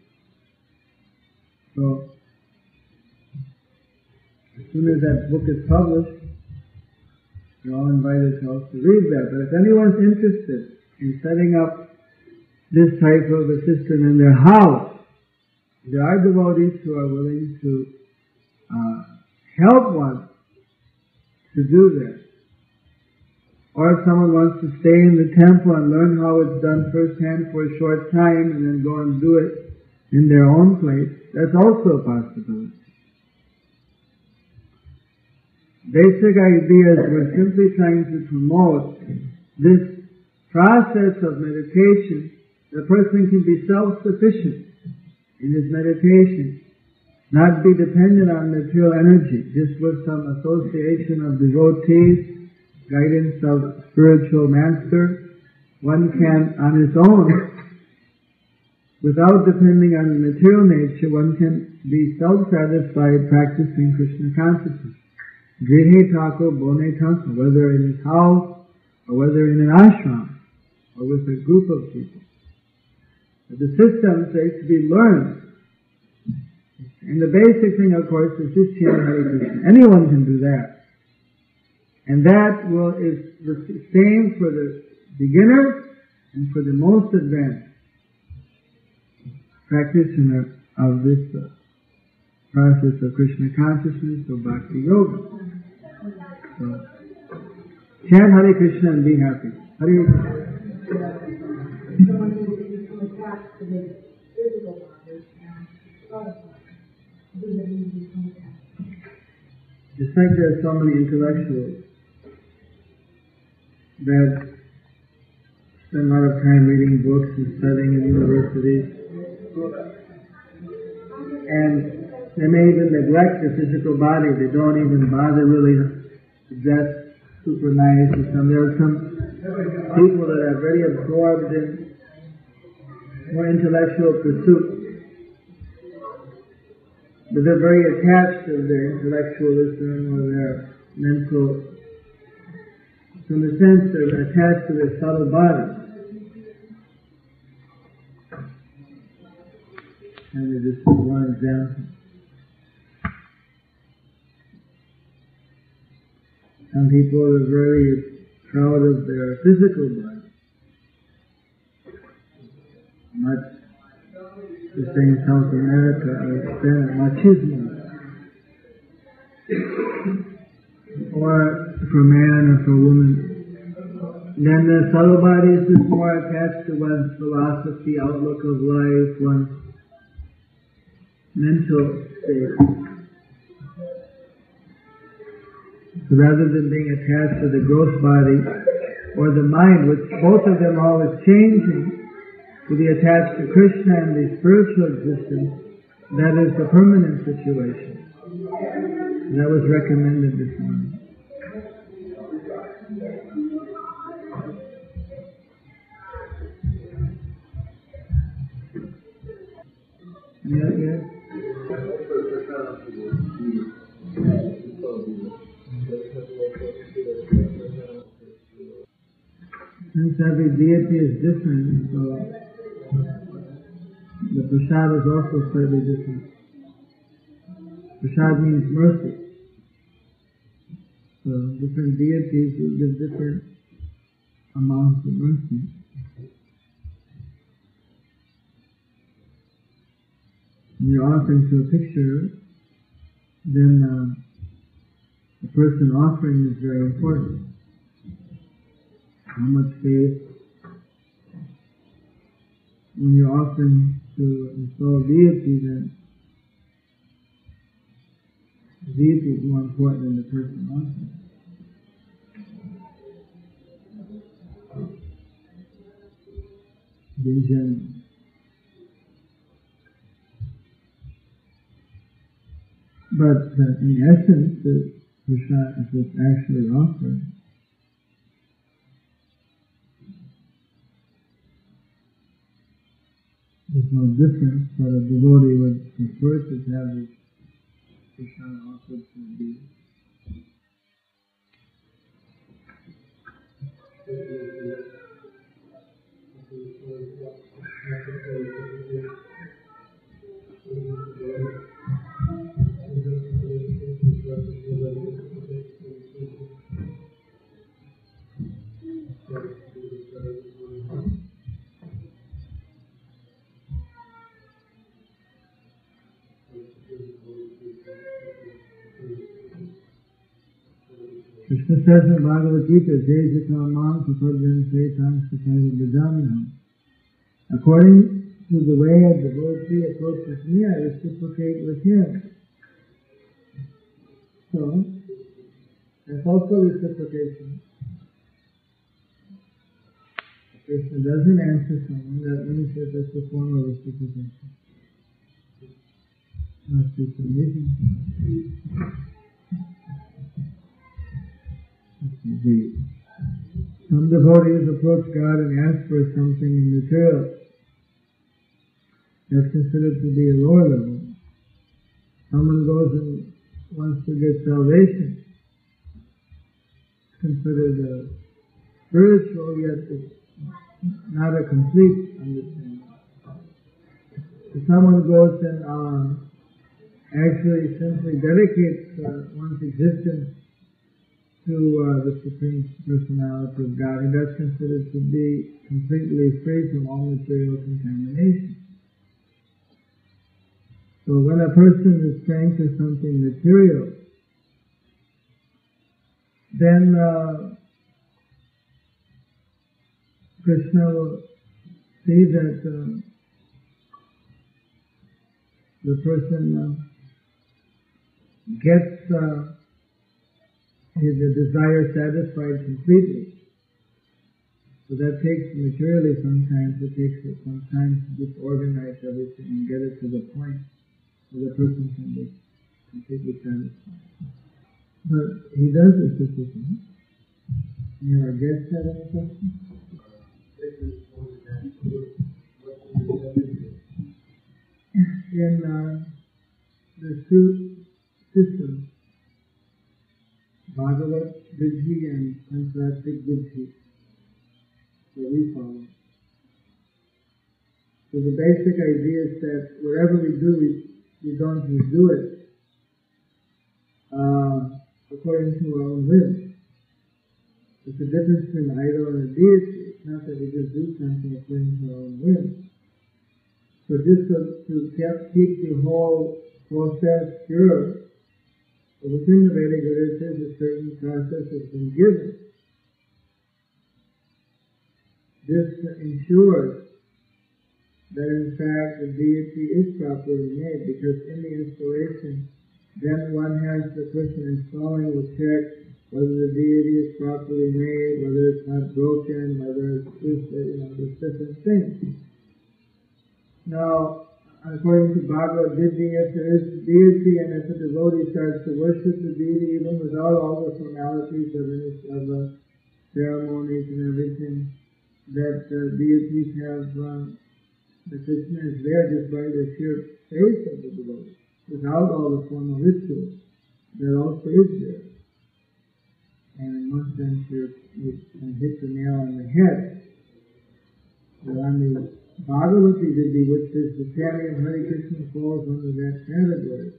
Speaker 2: So, as soon as that book is published, you're all invited to also read that. But if anyone's interested in setting up this type of a system in their house, there are devotees who are willing to help one to do that. Or if someone wants to stay in the temple and learn how it's done firsthand for a short time and then go and do it in their own place, that's also a possibility. Basic ideas, we're simply trying to promote this process of meditation. The person can be self-sufficient in his meditation, not be dependent on material energy, just with some association of devotees, guidance of spiritual master. One can, on his own, without depending on the material nature, one can be self-satisfied practicing Krishna consciousness. Jayapataka Swami Maharaj, whether in his house, or whether in an ashram, or with a group of people. But the system is to be learned. And the basic thing, of course, is just chant Hare Krishna. Anyone can do that. And that is the same for the beginner and for the most advanced practitioner of this process of Krishna consciousness or Bhakti Yoga. So, chant Hare Krishna and be happy. Hare Krishna. Just like there are so many intellectuals that spend a lot of time reading books and studying in universities, and they may even neglect the physical body. They don't even bother really to dress super nice or something. There are some people that are very absorbed in more intellectual pursuits. But they're very attached to their intellectualism or their mental. So in a sense, they're attached to their subtle body. And this is one example. Some people are very proud of their physical body. Much the same in South America, machismo. Or for man or for woman. Then the subtle body is just more attached to one's philosophy, outlook of life, one's mental state. So rather than being attached to the gross body or the mind, which both of them are always changing, to be attached to Krishna and the spiritual existence, that is the permanent situation. That was recommended this morning. Yeah. Since every deity is different, so the prasad is also slightly different. Prasad means mercy. So different deities will give different amounts of mercy. When you're offering to a picture, then the person offering is very important. How much faith? When you're offering to install deity, then the deity is more important than the person offering. In general. But in essence, the prasad, if it's actually offered, there's no difference, but a devotee would prefer to have the prasad offered to be. Krishna says in Bhagavad Gita, Jayapataka Swami Maharaj. According to the way a devotee approaches me, I reciprocate with him. So, that's also reciprocation. If Krishna doesn't answer someone, that means that that's a form of reciprocation. Must be some reason. Some devotees approach God and ask for something immaterial. That's considered to be a lower level. Someone goes and wants to get salvation. It's considered spiritual, yet it's not a complete understanding. If someone goes and actually simply dedicates one's existence to the Supreme Personality of God, and that's considered to be completely free from all material contamination. So when a person is praying for something material, then Krishna will see that the person gets his desire satisfied completely. So that takes materially sometimes, it takes some time to just organize everything and get it to the point where the person can be completely satisfied. But he does reciprocate. Any of our guests have any questions? In the two systems, Bhagavat Vidhi and Sanskritic Vidhi, that we follow. So the basic idea is that whatever we do, we don't just do it according to our own will. There's a difference between an idol and a deity. It's not that we just do something according to our own will. So just to keep the whole process pure, within the Vedic literature, a certain process has been given. This ensures that in fact the deity is properly made, because in the installation, then one has the person installing will check whether the deity is properly made, whether it's not broken, whether it's just, there's different things. Now, according to Bhagavad Gita, if there is deity and if a devotee starts to worship the deity, even without all the formalities of ceremonies and everything, that deities have, the Krishna is there just by the sheer face of the devotee. without all the formal rituals, that also is there. And in one sense, you hit the nail on the head. That on the Bhagavad Gita, which is the chanting of Hare Krishna falls under that category,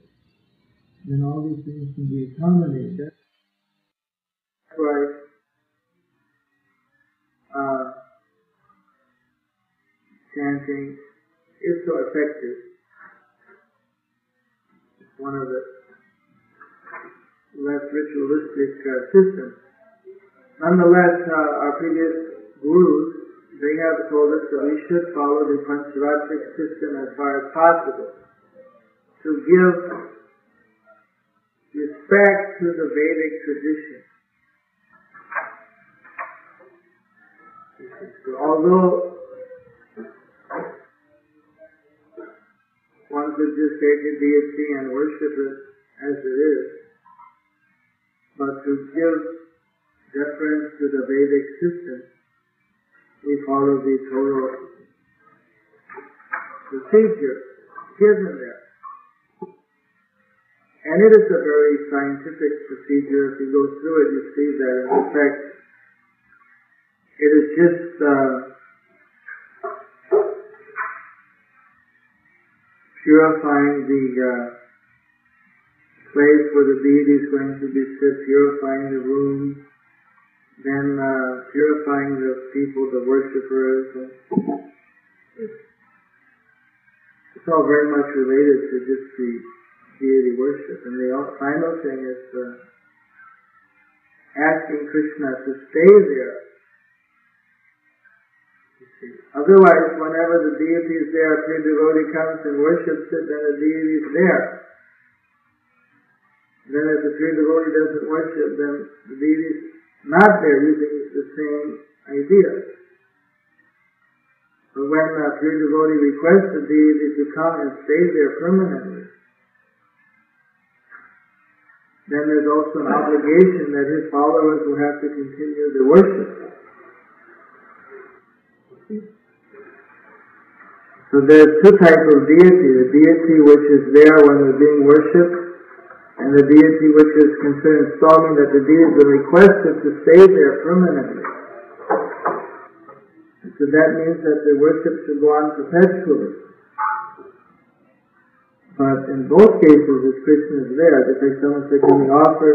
Speaker 2: then all these things can be accommodated. That's why chanting is so effective. It's one of the less ritualistic systems. Nonetheless, our previous gurus, they have told us that we should follow the Pancharatric system as far as possible, to give respect to the Vedic tradition. So although one could just take a deity and worship it as it is, but to give deference to the Vedic system, we follow the total procedure given there. And it is a very scientific procedure. If you go through it, you see that in fact it is just purifying the place where the deity is going to be sit, purifying the room, then purifying the people, the worshippers. It's all very much related to just the deity worship. And the final thing is asking Krishna to stay there. Otherwise, whenever the deity is there, a pure devotee comes and worships it, then the deity is there. Then if the pure devotee doesn't worship, then the deity is not there, using the same idea. But when a pure devotee requests the deity to come and stay there permanently, then there's also an obligation that his followers will have to continue the worship. So there's two types of deity. The deity which is there when we're being worshipped, and the deity which is considered installment, that the deity is requested to stay there permanently. And so that means that the worship should go on perpetually. But in both cases, if Krishna is there, just like someone said, can we offer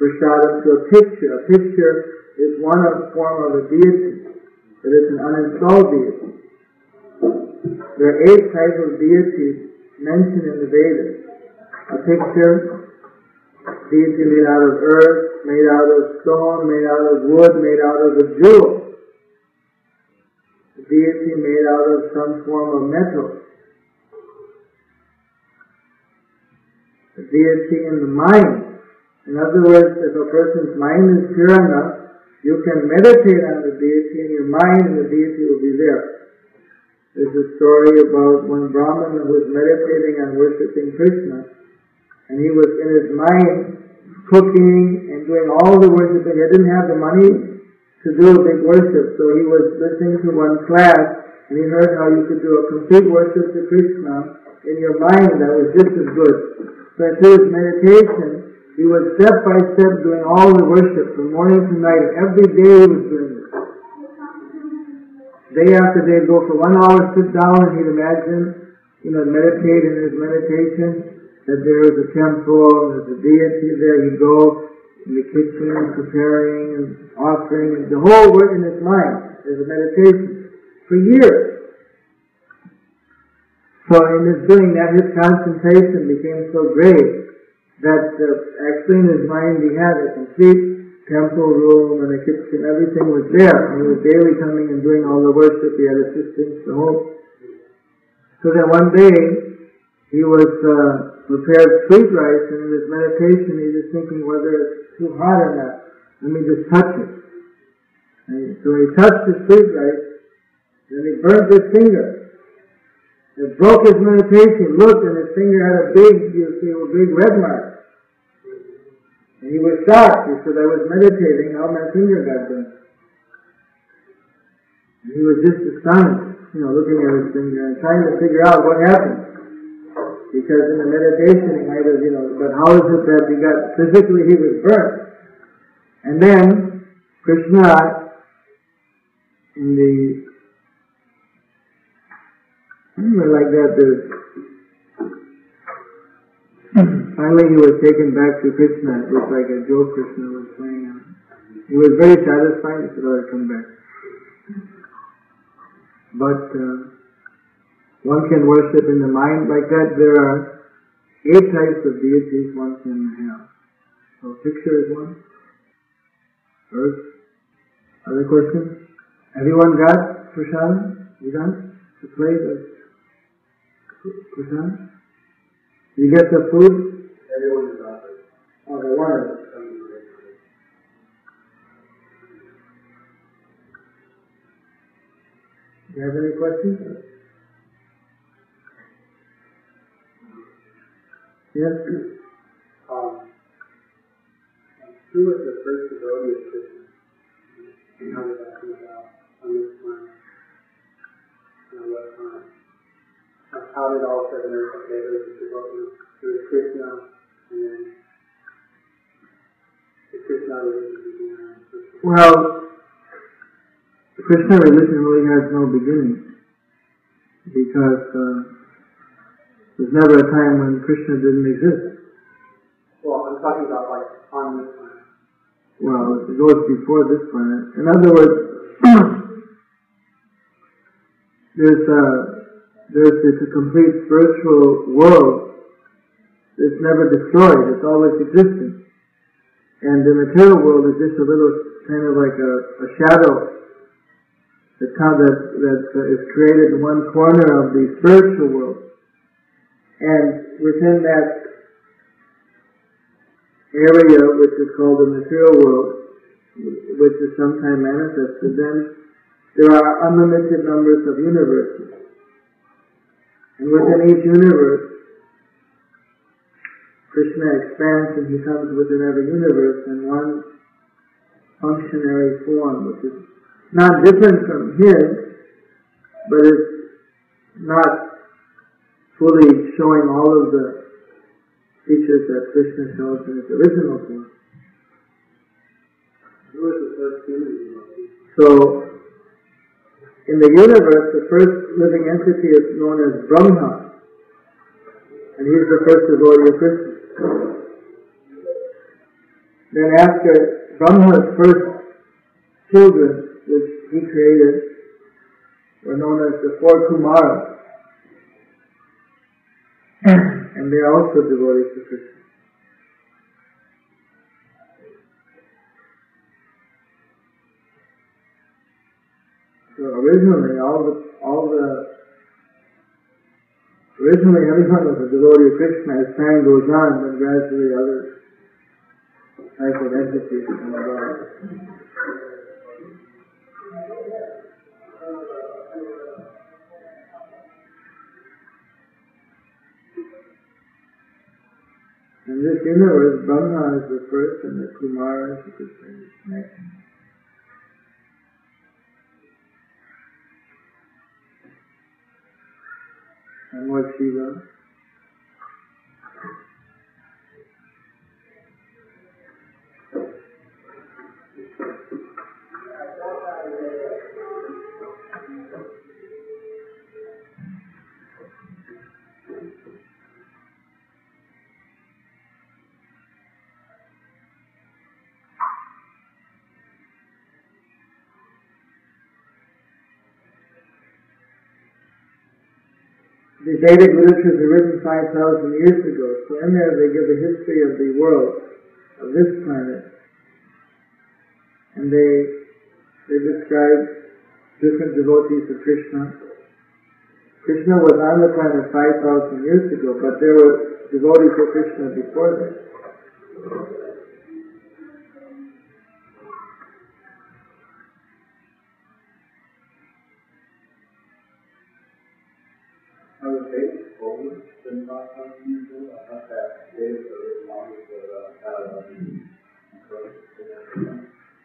Speaker 2: prasadam to a picture? A picture is one form of a deity, but it's an uninstalled deity. There are 8 types of deities mentioned in the Vedas. A picture, deity made out of earth, made out of stone, made out of wood, made out of a jewel. A deity made out of some form of metal. A deity in the mind. In other words, if a person's mind is pure enough, you can meditate on the deity in your mind and the deity will be there. There's a story about one Brahmana who was meditating on worshipping Krishna, and he was in his mind cooking and doing all the worshiping. He didn't have the money to do a big worship, so he was listening to one class, and he heard how you could do a complete worship to Krishna in your mind that was just as good. So through his meditation, he was step by step doing all the worship from morning to night, and every day he was doing it. Day after day, he'd go for 1 hour, sit down, and he'd imagine, meditate in his meditation, that there was a temple, and there's a deity there. He'd go in the kitchen, preparing and offering, and the whole work in his mind is a meditation for years. So in his doing that, his concentration became so great that actually in his mind he had a complete temple room and a kitchen, everything was there. And he was daily coming and doing all the worship. He had assistants, the whole. So that one day he was prepared sweet rice, and in his meditation he was thinking whether it's too hot or not. Let me just touch it. And so he touched the sweet rice, and he burnt his finger. It broke his meditation. He looked, and his finger had a big red mark. And he was shocked. He said, I was meditating, how my finger got burnt. And he was just astonished, looking at his finger and trying to figure out what happened. Because in the meditation he might have, but how is it that physically he was burnt? And then Krishna, finally he was taken back to Krishna. It was like a joke Krishna was playing on. He was very satisfied. He said, "I'll come back." But one can worship in the mind like that. There are 8 types of deities one can have. So picture is one. Earth. Other questions? Everyone got Prashad? You done? To play the Prashad? You get the food? Everyone is offered. Oh, the one. Do you have any questions? Yes?
Speaker 3: Who was the first devotee of Krishna? And how did that come about on this planet? What time? How did all 7 Earth devotees devote? It was Krishna, and then the Krishna religion began.
Speaker 2: Well, the Krishna religion really has no beginning, because there's never a time when Krishna didn't exist.
Speaker 3: Well, I'm talking about on this planet.
Speaker 2: Well, it goes before this planet. In other words, there's a complete spiritual world that's never destroyed. It's always existing. And the material world is just a little kind of like a shadow that is created in one corner of the spiritual world. And within that area, which is called the material world, which is sometimes manifested, then there are unlimited numbers of universes. And within each universe, Krishna expands and he comes within every universe in one functionary form, which is not different from his, but it's not fully showing all of the features that Krishna shows in his original form.
Speaker 3: Who was the first human devotee?
Speaker 2: So, in the universe, the first living entity is known as Brahma, and he's the first devotee of Krishna. Then after Brahma's first children, which he created, were known as the 4 Kumaras, and they are also devotees to Krishna. So originally, originally everyone was a devotee of Krishna. As time goes on, then gradually other types of entities come about. In this universe, Brahma is the first, and the Kumaras, you could say, is next. And Lord Shiva. The Vedic literatures were written 5,000 years ago, so in there they give the history of the world, of this planet, and they describe different devotees of Krishna. Krishna was on the planet 5,000 years ago, but there were devotees of Krishna before that.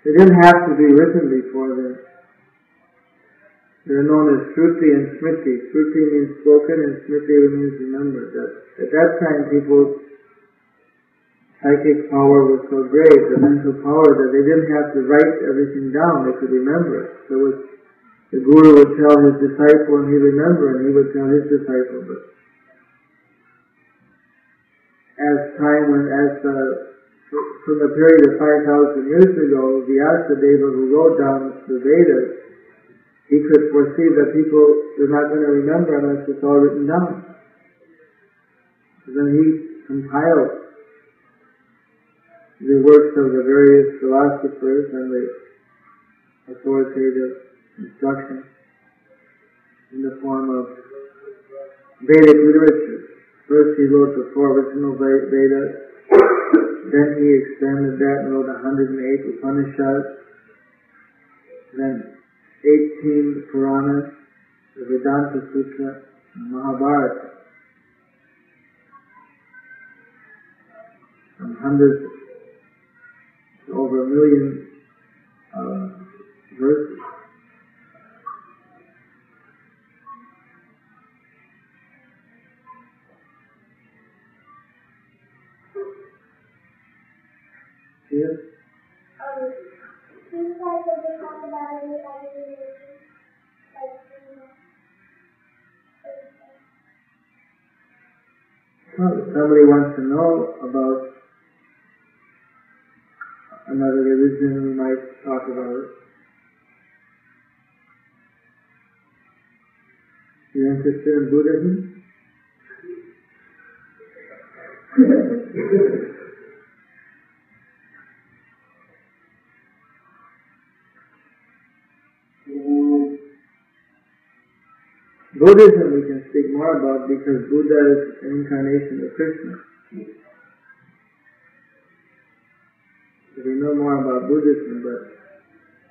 Speaker 2: They didn't have to be written before that. They're known as Shruti and Smriti. Shruti means spoken and Smriti means remembered. At that time, people's psychic power was so great, the mental power, that they didn't have to write everything down. They could remember it. So the Guru would tell his disciple and he'd remember, and he would tell his disciple. But from the period of 5,000 years ago, Vyasadeva, who wrote down the Vedas, he could foresee that people were not going to remember unless it's all written down. So then he compiled the works of the various philosophers and the authoritative instruction in the form of Vedic literature. First he wrote the 4 original Vedas, then he expanded that and wrote 108 Upanishads, then 18 Puranas, the Vedanta Sutra, and Mahabharata. And hundreds, over 1 million verses. Yes?
Speaker 4: Do you guys ever talk about any other religions?
Speaker 2: Well, if somebody wants to know about another religion, we might talk about it. You're interested in Buddhism? Buddhism we can speak more about because Buddha is an incarnation of Krishna. So we know more about Buddhism, but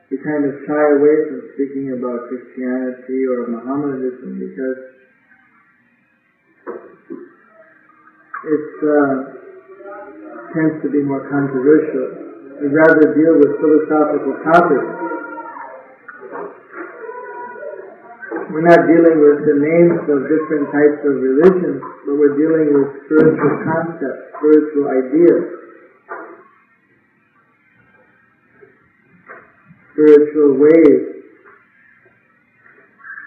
Speaker 2: we kind of shy away from speaking about Christianity or Mohammedanism because it tends to be more controversial. We'd rather deal with philosophical topics. We're not dealing with the names of different types of religions, but we're dealing with spiritual concepts, spiritual ideas, spiritual ways,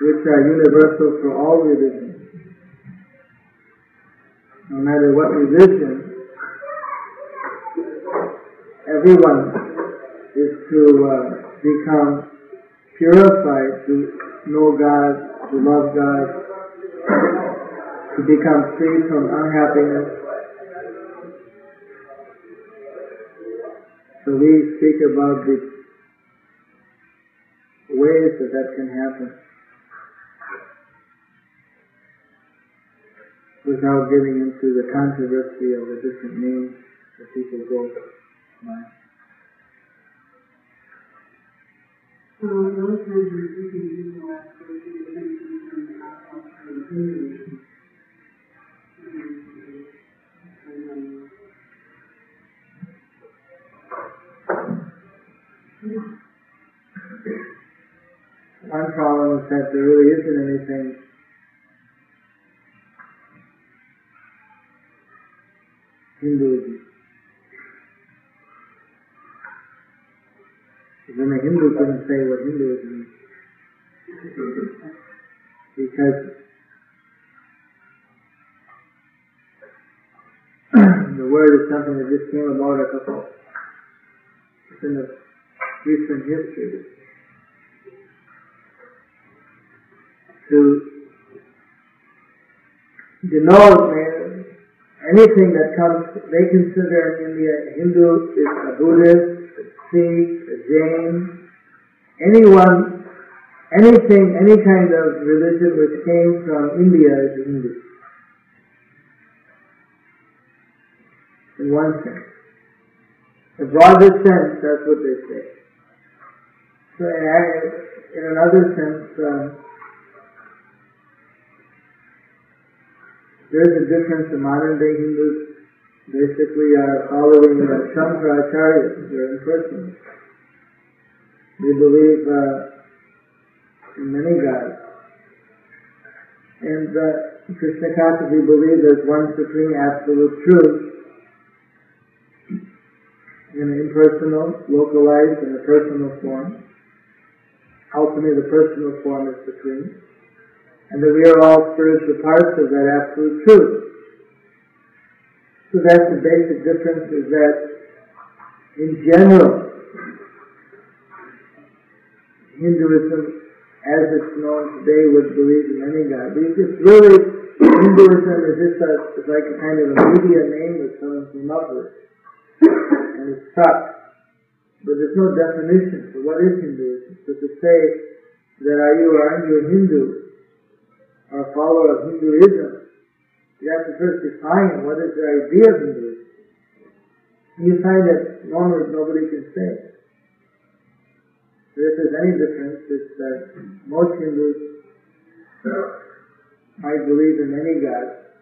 Speaker 2: which are universal for all religions. No matter what religion, everyone is to become purified, to know God, to love God, to become free from unhappiness. So we speak about the ways that can happen without getting into the controversy of the different names that people go by.
Speaker 5: Those times when you can use the last word to the from outside of Hinduism.
Speaker 2: One problem is that there really isn't anything Hinduism. Then a Hindu couldn't say what Hinduism is. Because the word is something that just came about it's in the recent history. To denote anything that comes, they consider in India Hindu is a Buddhist, a Sikh, a Jain, anyone, anything, any kind of religion which came from India is Hindu. In one sense. The broader sense, that's what they say. So in another sense, there is a difference. The modern day Hindus basically are following Shankaracharya, their impersonators. They believe in many gods. And Krishna consciously believes there's one supreme absolute truth, in an impersonal, localized, and a personal form. Ultimately, the personal form is supreme, and that we are all spiritual parts of that absolute truth. So that's the basic difference, is that in general, Hinduism, as it's known today, would believe in many gods. It's really, Hinduism is just it's like a kind of a media name that someone came up with, and it's stuck. But there's no definition for what is Hinduism. So to say that aren't you a Hindu, or a follower of Hinduism, you have to first define what is the idea of Hinduism. And you find that normally nobody can say. So if there's any difference, it's that most Hindus might believe in many gods,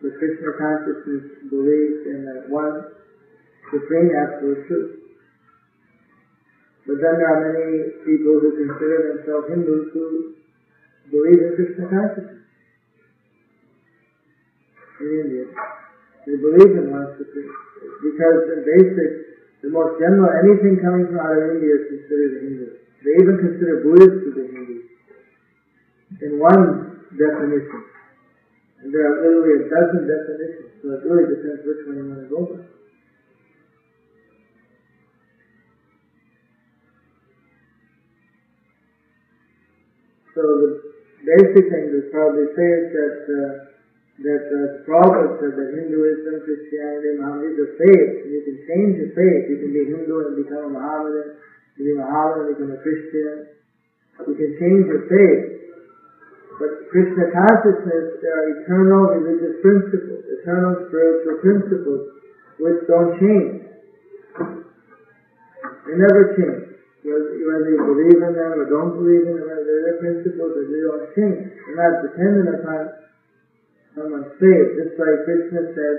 Speaker 2: but Krishna consciousness believes in that one supreme absolute truth. But then there are many people who consider themselves Hindus who believe in Krishna consciousness. In India, they believe in one supreme, because in basic, the most general, anything coming from out of India is considered a Hindu. They even consider Buddhists to be Hindus in one definition. And there are literally a dozen definitions, so it really depends which one you want to go by. So the basic thing to probably say is that Prabhupada said that Hinduism, Christianity, Mohammedan is a faith. And you can change your faith. You can be Hindu and become a Mohammedan. You can be Mohammedan and become a Christian. You can change your faith. But Krishna consciousness, there are eternal religious principles, eternal spiritual principles, which don't change. They never change. Whether you believe in them or don't believe in them, they're principles that they don't change. They're not dependent upon someone's faith. Just like Krishna said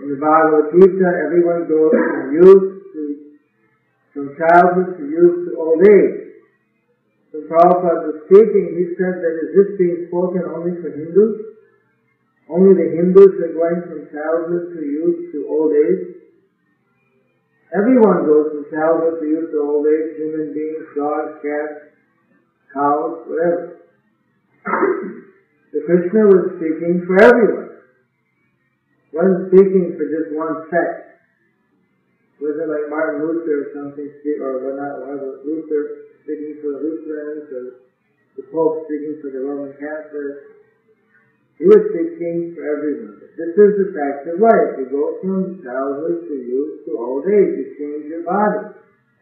Speaker 2: in the Bhagavad Gita, everyone goes from childhood to youth to old age. So Prabhupada was speaking, he said that is this being spoken only for Hindus? Only the Hindus are going from childhood to youth to old age? Everyone goes from childhood to youth to old age, human beings, dogs, cats, cows, whatever. So Krishna was speaking for everyone. He wasn't speaking for just one sect. It wasn't like Martin Luther or something, Luther speaking for the Lutherans, or the Pope speaking for the Roman Catholics. He was speaking for everyone. This is the fact of life. You go from childhood to youth to old age. You change your body.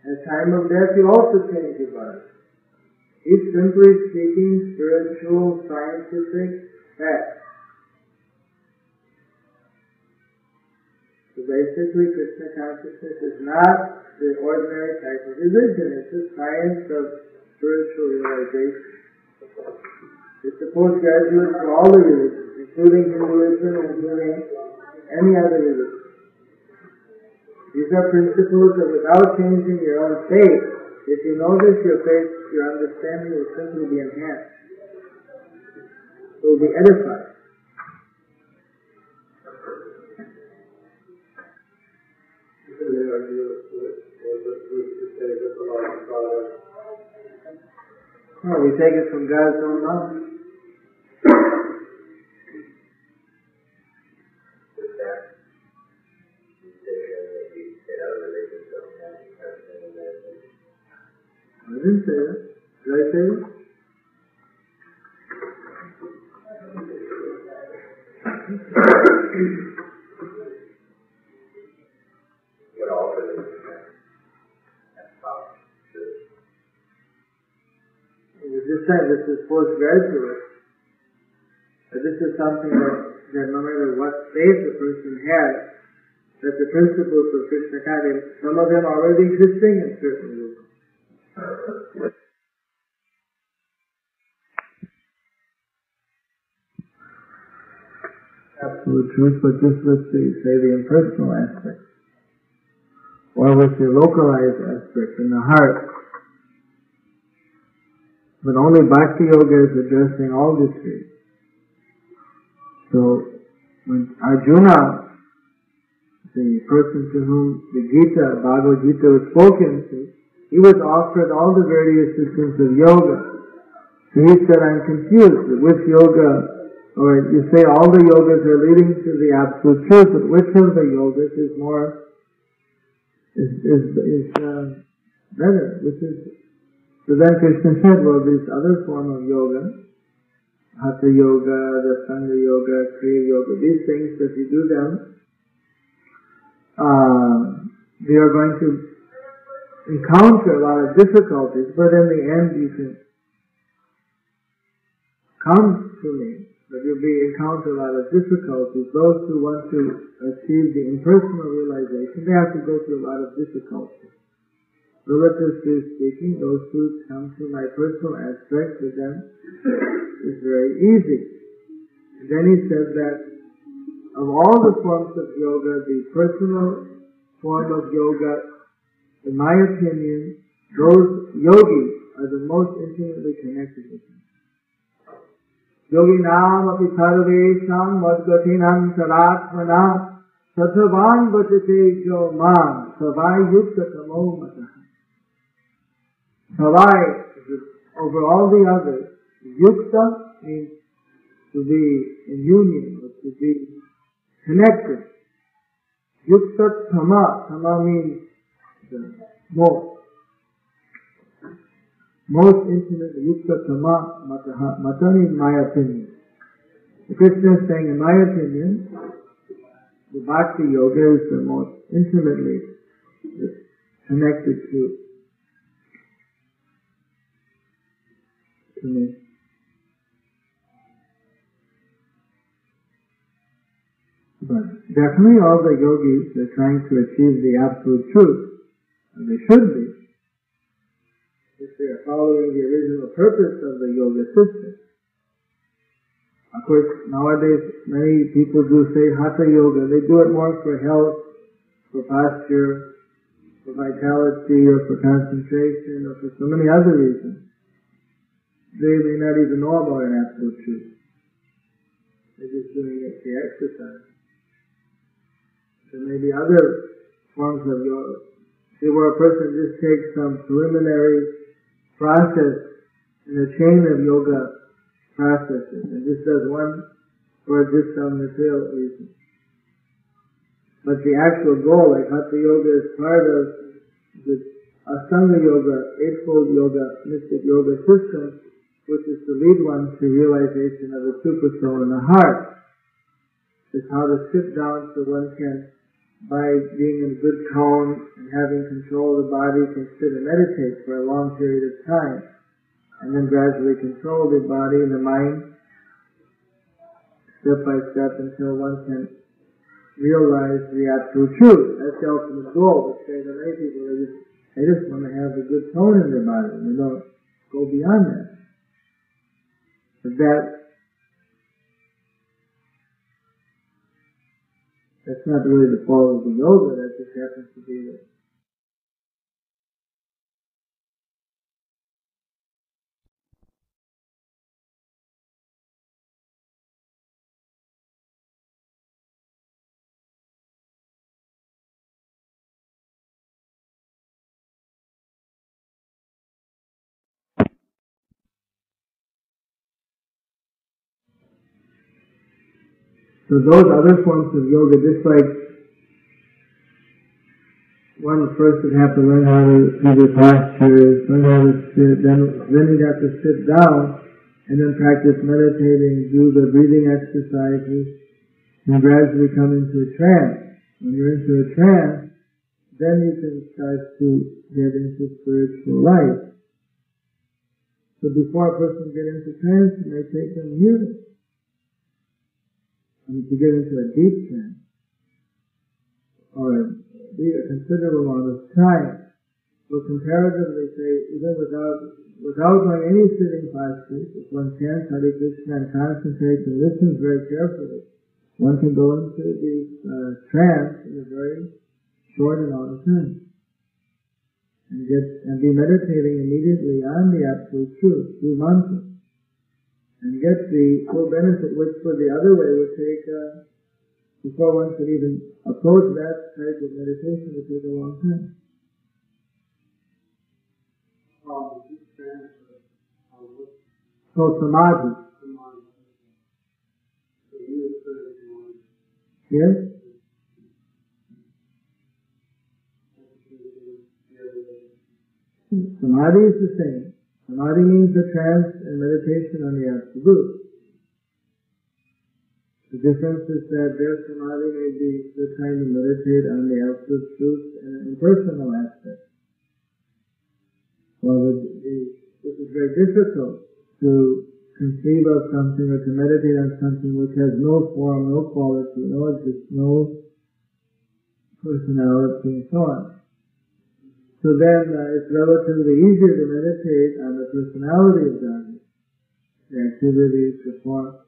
Speaker 2: At the time of death, you also change your body. He's simply speaking spiritual, scientific facts. So basically, Krishna consciousness is not the ordinary type of religion. It's the science of spiritual realization. It's a postgraduate for all the religions, including Hinduism and including any other religion. These are principles that without changing your own faith, if you know this, your faith, your understanding will simply be enhanced. It will be edified. No, we take it from God's own knowledge. I didn't say that. Did I say that? We just said this is postgraduate. But this is something that no matter what faith a person has, that the principles of Krishna consciousness, some of them are already existing in certain religions. Absolute truth, but just with the impersonal aspect, or with the localized aspect in the heart. But only Bhakti Yoga is addressing all the three. So, when Arjuna, the person to whom the Gita, Bhagavad Gita was spoken to, he was offered all the various systems of yoga. So he said, I'm confused. Which yoga, or you say all the yogas are leading to the absolute truth, but which of the yogas is more, better? So then Krishna said, well, this other form of yoga, Hatha Yoga, the Sangha Yoga, Kriya Yoga, these things, if you do them, they are going to encounter a lot of difficulties, but in the end you can come to me, but you'll encounter a lot of difficulties. Those who want to achieve the impersonal realization, they have to go through a lot of difficulties. Relatively speaking, those who come to my personal aspect, for them is very easy. And then he said that of all the forms of yoga, the personal form of yoga, in my opinion, those yogis are the most intimately connected with him. Yoginam api sarvesham vadgatinam saratmana sathavan vachate jo mam savai yukta tamo matah. Savai is over all the others. Yukta means to be in union, or to be connected. Yukta tama. Tama means the most intimate. Yukta tama mataha. Mata means my opinion. The Krishna is saying, in my opinion, the Bhakti Yoga is the most intimately connected to me. But definitely all the yogis are trying to achieve the absolute truth, and they should be, if they are following the original purpose of the yoga system. Of course, nowadays many people do say Hatha Yoga. They do it more for health, for posture, for vitality, or for concentration, or for so many other reasons. They may not even know about an absolute truth. They're just doing it for exercise. There may be other forms of yoga. See, where a person just takes some preliminary process in a chain of yoga processes and just does one for just some material reason. But the actual goal, like Hatha Yoga, is part of the Asanga Yoga, Eightfold Yoga, Mystic Yoga system, which is to lead one to realization of the Super Soul in the heart. It's how to sit down so one can, by being in good tone and having control of the body, can sit and meditate for a long period of time, and then gradually control the body and the mind, step by step, until one can realize the absolute truth. That's the ultimate goal. Which say that many people, they just want to have a good tone in their body. They don't go beyond that. But that's not really the fault of the yoga. That just happens to be the So those other forms of yoga, just like one first would have to learn how to do the postures, learn how to sit, then he'd have to sit down and then practice meditating, do the breathing exercises, and gradually come into a trance. When you're into a trance, then you can start to get into spiritual life. So before a person gets into trance, it may take them years. And to get into a deep trance, or a considerable amount of time, so comparatively say, even without doing any sitting postures, if one chants Hare Krishna and concentrates and listens very carefully, one can go into the trance in a very short amount of time. and be meditating immediately on the absolute truth through mantra, and get the full benefit, which for the other way would take, before one could even approach that type of meditation, would take a long time. So samadhi. Yes? Samadhi is the same. Samadhi means the trance and meditation on the absolute. The difference is that their samadhi may be the time to meditate on the absolute truth in an impersonal aspect. Well, this is very difficult to conceive of something or to meditate on something which has no form, no quality, no personality, and so on. So then it's relatively easier to meditate on the personality of God, the activities, the form.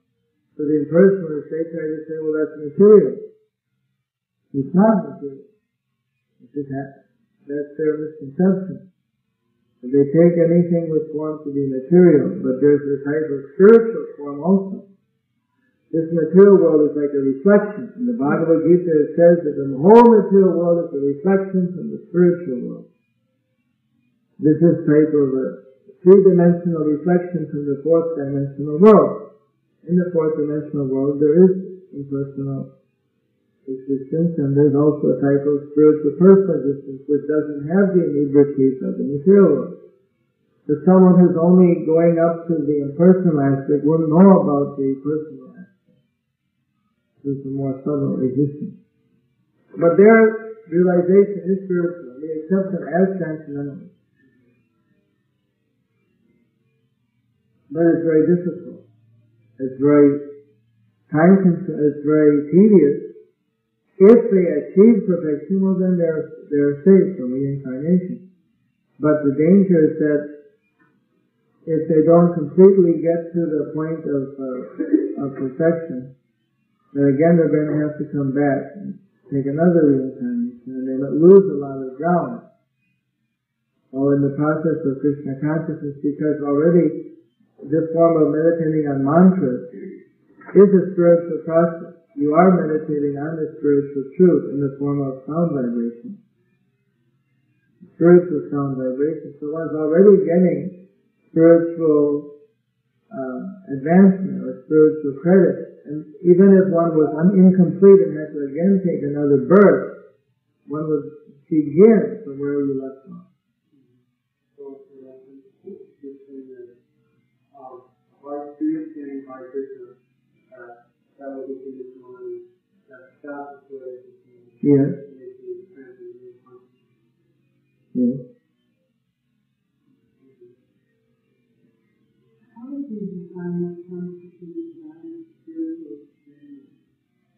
Speaker 2: So the impersonalists, they try to say, well, that's material. It's not material. That's their misconception. They take anything with form to be material, but there's a type of spiritual form also. This material world is like a reflection. In the Bhagavad Gita it says that the whole material world is a reflection from the spiritual world. This is type of a three-dimensional reflection from the fourth-dimensional world. In the fourth-dimensional world there is impersonal existence, and there's also a type of spiritual personal existence which doesn't have the inebrities of the material world. So someone who's only going up to the impersonal aspect wouldn't know about the personal aspect. There's a more subtle existence. But their realization is spiritual. They accept them as transcendental. But it's very difficult. It's very time-consuming. It's very tedious. If they achieve perfection, well then they're safe from reincarnation. But the danger is that if they don't completely get to the point of perfection, then again they're going to have to come back and take another reincarnation, and they lose a lot of ground. All in the process of Krishna consciousness, because already this form of meditating on mantras is a spiritual process. You are meditating on the spiritual truth in the form of sound vibration. Spiritual sound vibration. So one's already getting spiritual advancement or spiritual credit. And even if one was incomplete and had to again take another birth, one would begin from where you left off.
Speaker 3: So, you're saying that by experiencing by Krishna, that will be conditional and that status where it is.
Speaker 2: Yes. Yes.
Speaker 5: How would you define what constitutes a spiritual experience?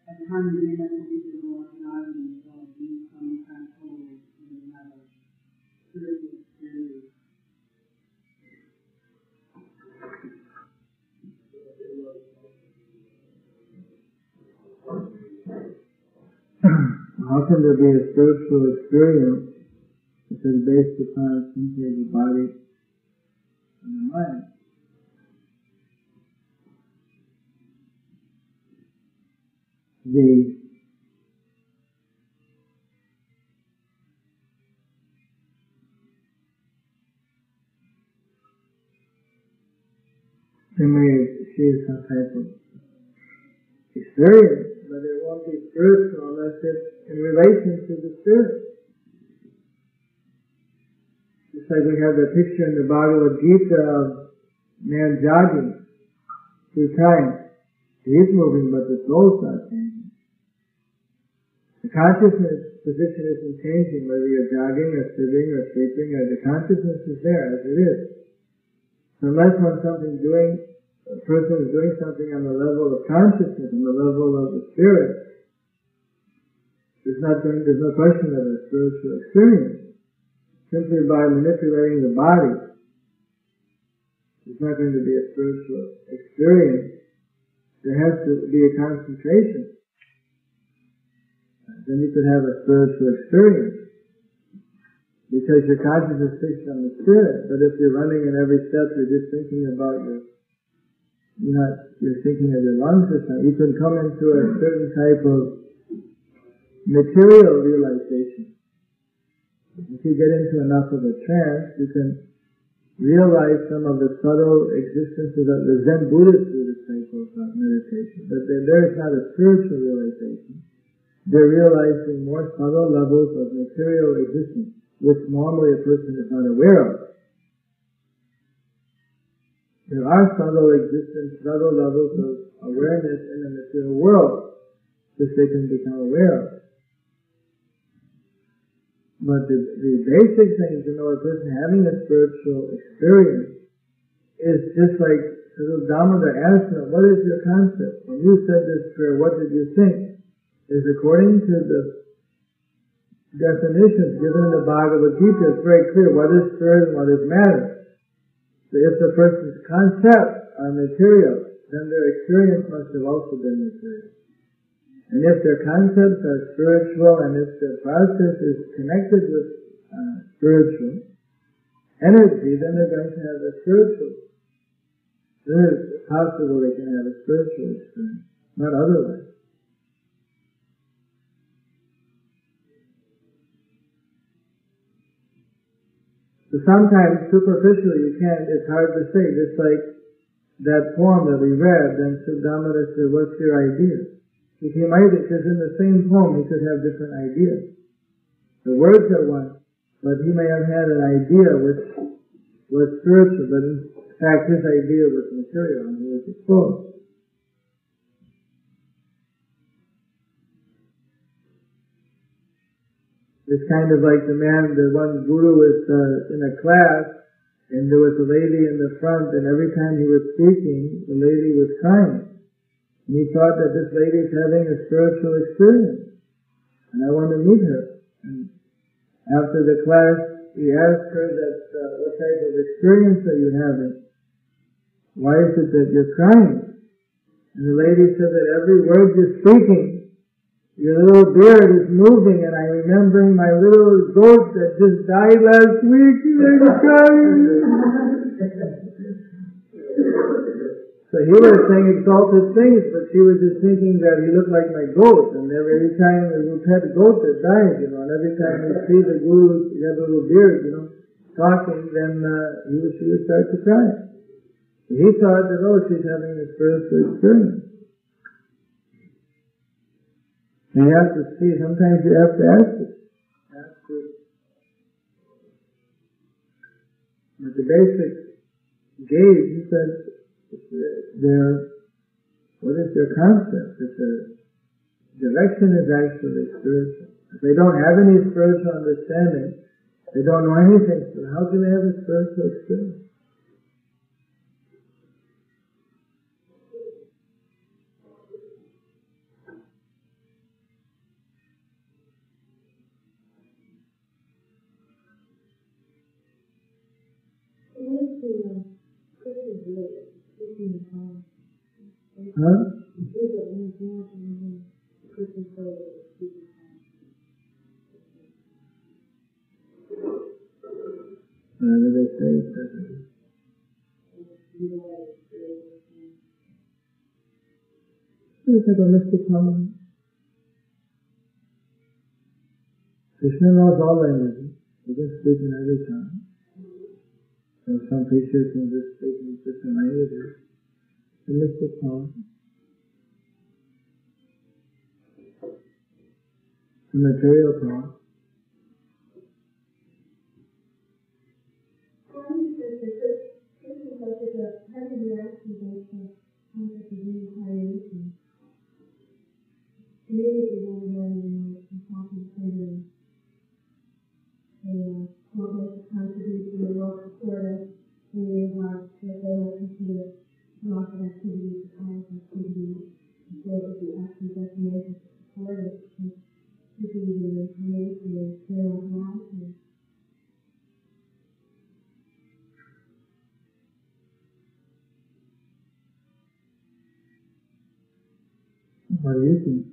Speaker 5: At times we have to be the Lord God and so we become transformed and have a spiritual experience.
Speaker 2: How can there be a spiritual experience if it's based upon simply the body and the mind? They may achieve some type of experience, but it won't be spiritual unless it's in relation to the spirit. Just like we have the picture in the Bhagavad Gita of man jogging through time. He's moving, but the soul's not changing. The consciousness position isn't changing, whether you're jogging or sitting or sleeping, or the consciousness is there as it is. So unless a person is doing something on the level of consciousness, on the level of the spirit, there's no question of a spiritual experience. Simply by manipulating the body, there's not going to be a spiritual experience. There has to be a concentration. Then you could have a spiritual experience. because your consciousness is fixed on the spirit. But if you're running in every step, you're just thinking about you're thinking of your lung system. You can come into a certain type of material realization. If you get into enough of a trance, you can realize some of the subtle existences of the Zen Buddhists do this type of meditation. But there is not a spiritual realization. They're realizing more subtle levels of material existence, which normally a person is not aware of. There are subtle levels of awareness in the material world, which they can become aware of. But the basic thing to know a person having a spiritual experience is just like Srila Damodar asked him, what is your concept? When you said this prayer, what did you think? Is according to the definitions given in the Bhagavad Gita, it's very clear what is spirit and what is matter. So if the person's concepts are material, then their experience must have also been material. And if their concepts are spiritual, and if their process is connected with spiritual energy, then they're going to have a spiritual. It is possible they can have a spiritual experience, not otherwise. So sometimes superficially it's hard to say, just like that poem that we read, then Sudamara said, what's your idea? He might, because in the same poem he could have different ideas. The words are one, but he may have had an idea which was spiritual, but in fact his idea was material and he was exposed. It's kind of like the one guru was in a class, and there was a lady in the front, and every time he was speaking, the lady was crying. And he thought that this lady is having a spiritual experience, and I want to meet her. And after the class, he asked her that, what type of experience are you having? Why is it that you're crying? And the lady said that every word you're speaking, your little beard is moving, and I'm remembering my little goat that just died last week, and I'm crying. So he was saying exalted things, but she was just thinking that he looked like my goat, and every time there's a pet goat that dies, and every time you see the guru, he had a little beard, talking, then she would start to cry. So he thought that, she's having a spiritual experience. And you have to see, sometimes you have to ask it. But the basic gauge, he said, what is their concept? If the direction is actually spiritual. If they don't have any spiritual understanding, they don't know anything, so how can they have a spiritual experience? Huh? Whatever they say, it doesn't. It's like a mystic power. Krishna knows all languages. He can speak in every tongue. And some preachers can just speak in different languages. The mystic power. The material power. What do you think?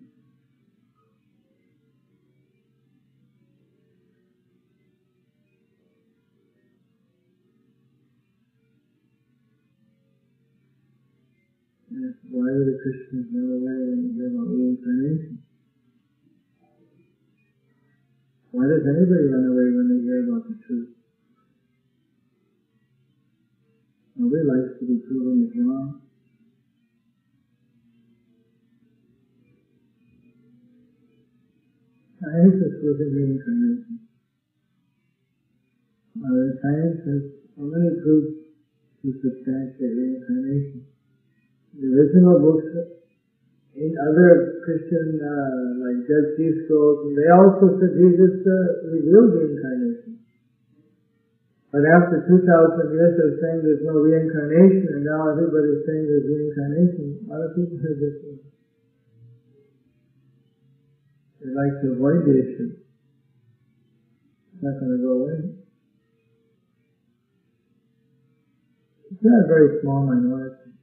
Speaker 2: does anybody run away when they hear about the truth? Nobody likes to be proven is wrong. Science is proving reincarnation. Science has so many proofs to substantiate reincarnation. The original books in other Christian, like Dead Sea Scrolls, and they also said Jesus revealed reincarnation. But after 2,000 years of saying there's no reincarnation, and now everybody's saying there's reincarnation, a lot of people have this. They like to avoid the issue. It's not going to go away. It's not a very small minority.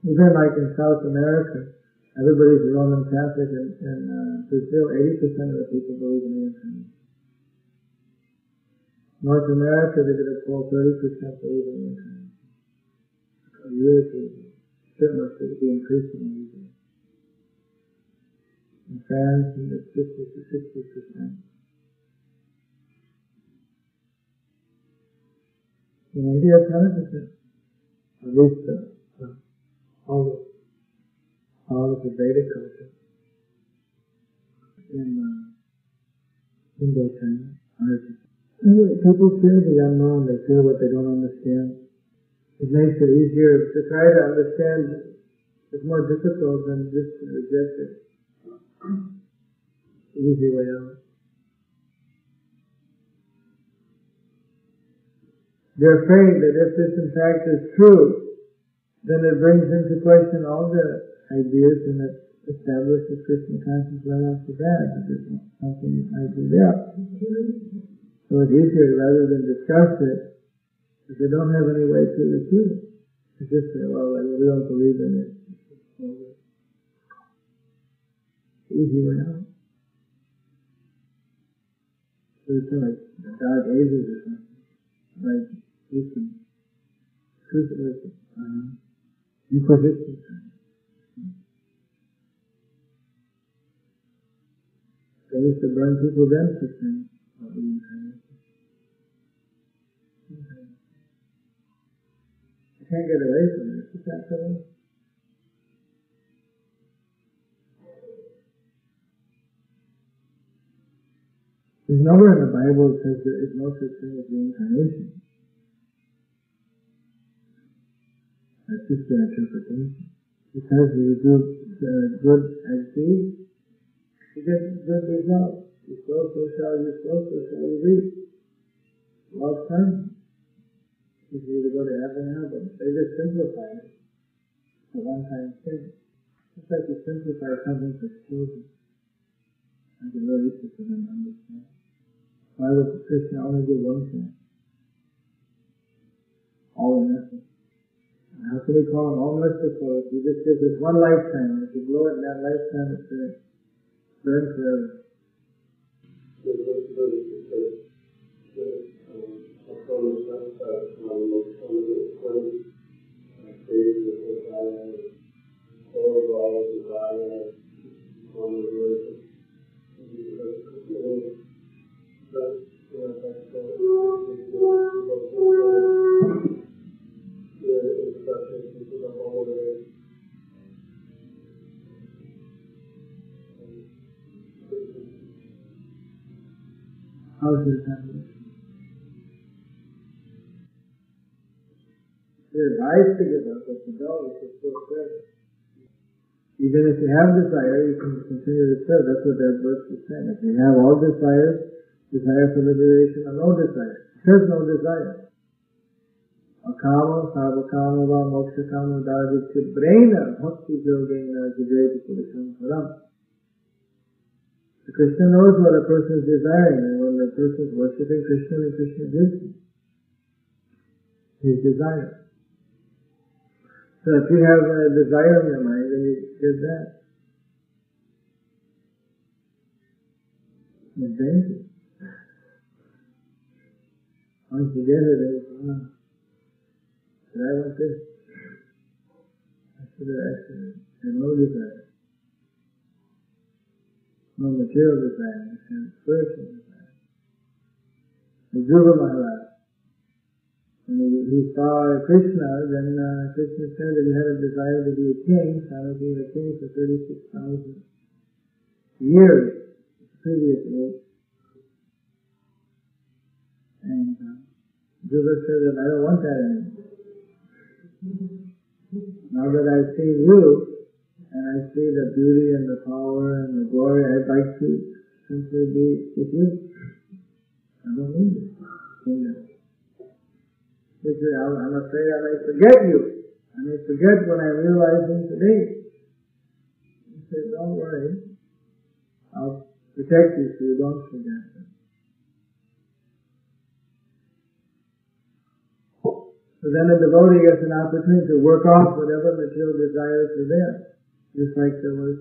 Speaker 2: Even like in South America, everybody's Roman Catholic, and in Brazil, 80% of the people believe in reincarnation. North America, they did a poll, 30% believe in reincarnation. A year or two ago. It must be increasing every day. In France, it's 50 to 60%. In India, it's 100%. At least all of the Vedic culture. In Indochina, 100%. People fear the unknown, they fear what they don't understand. It makes it easier to try to understand. It's more difficult than just to reject it. Easy way out. They're afraid that if this in fact is true, then it brings into question all the ideas and it establishes Krishna consciousness right off the bat. There's something I do there. So it's easier rather than discuss it, if they don't have any way to refute it. It's just say, well, we don't believe in it. Easy way out. So it's like the Dark Ages or something. Like Inquisition time. They used to burn people then for sin. You can't get away from it. It's that way. There's nowhere in the Bible that says there is no such thing as reincarnation. That's just their interpretation. It says you do good acts, you get good results. You sow, so shall you reap. Love time. You can either go to heaven or hell, but they just simplify it. It's a one-time thing. It's like you simplify something for children. I can really easy for them to understand. Why would Krishna only do one thing? All or nothing. And how can we call him all merciful if he just gives us one lifetime, and if you blow it in that lifetime, it's finished. Burn forever. How is this happening? There are lies to give up, but you don't, you can still serve. Even if you have desire, you can continue to serve. That's what that verse is saying. If you have all desires, desire for liberation, or no desire. It says no desire. Akama, sarvakama, va, moksha kama, dharvitya, brena, bhakti yogena, jayapataka Swami Maharaj. The Krishna knows what a person is desiring, and when the person is worshipping Krishna, then Krishna gives him his desire. So if you have a desire in your mind, then you give that. It's dangerous. Once you get it, it's, should I want this? I should have actually had no desire. No material desire, just have spiritual desire. Dhruva Maharaj. When he saw Krishna, then Krishna said that he had a desire to be a king, so he became a king for 36,000 years, previous age. And Dhruva said that I don't want that anymore. Now that I've seen you, and I see the beauty and the power and the glory, I'd like to simply be with you. I don't need this kingdom. He said, I'm afraid I may forget you. I may forget when I'm realizing today. He said, don't worry. I'll protect you so you don't forget them. So then a devotee gets an opportunity to work off whatever material desires are there. Just like there was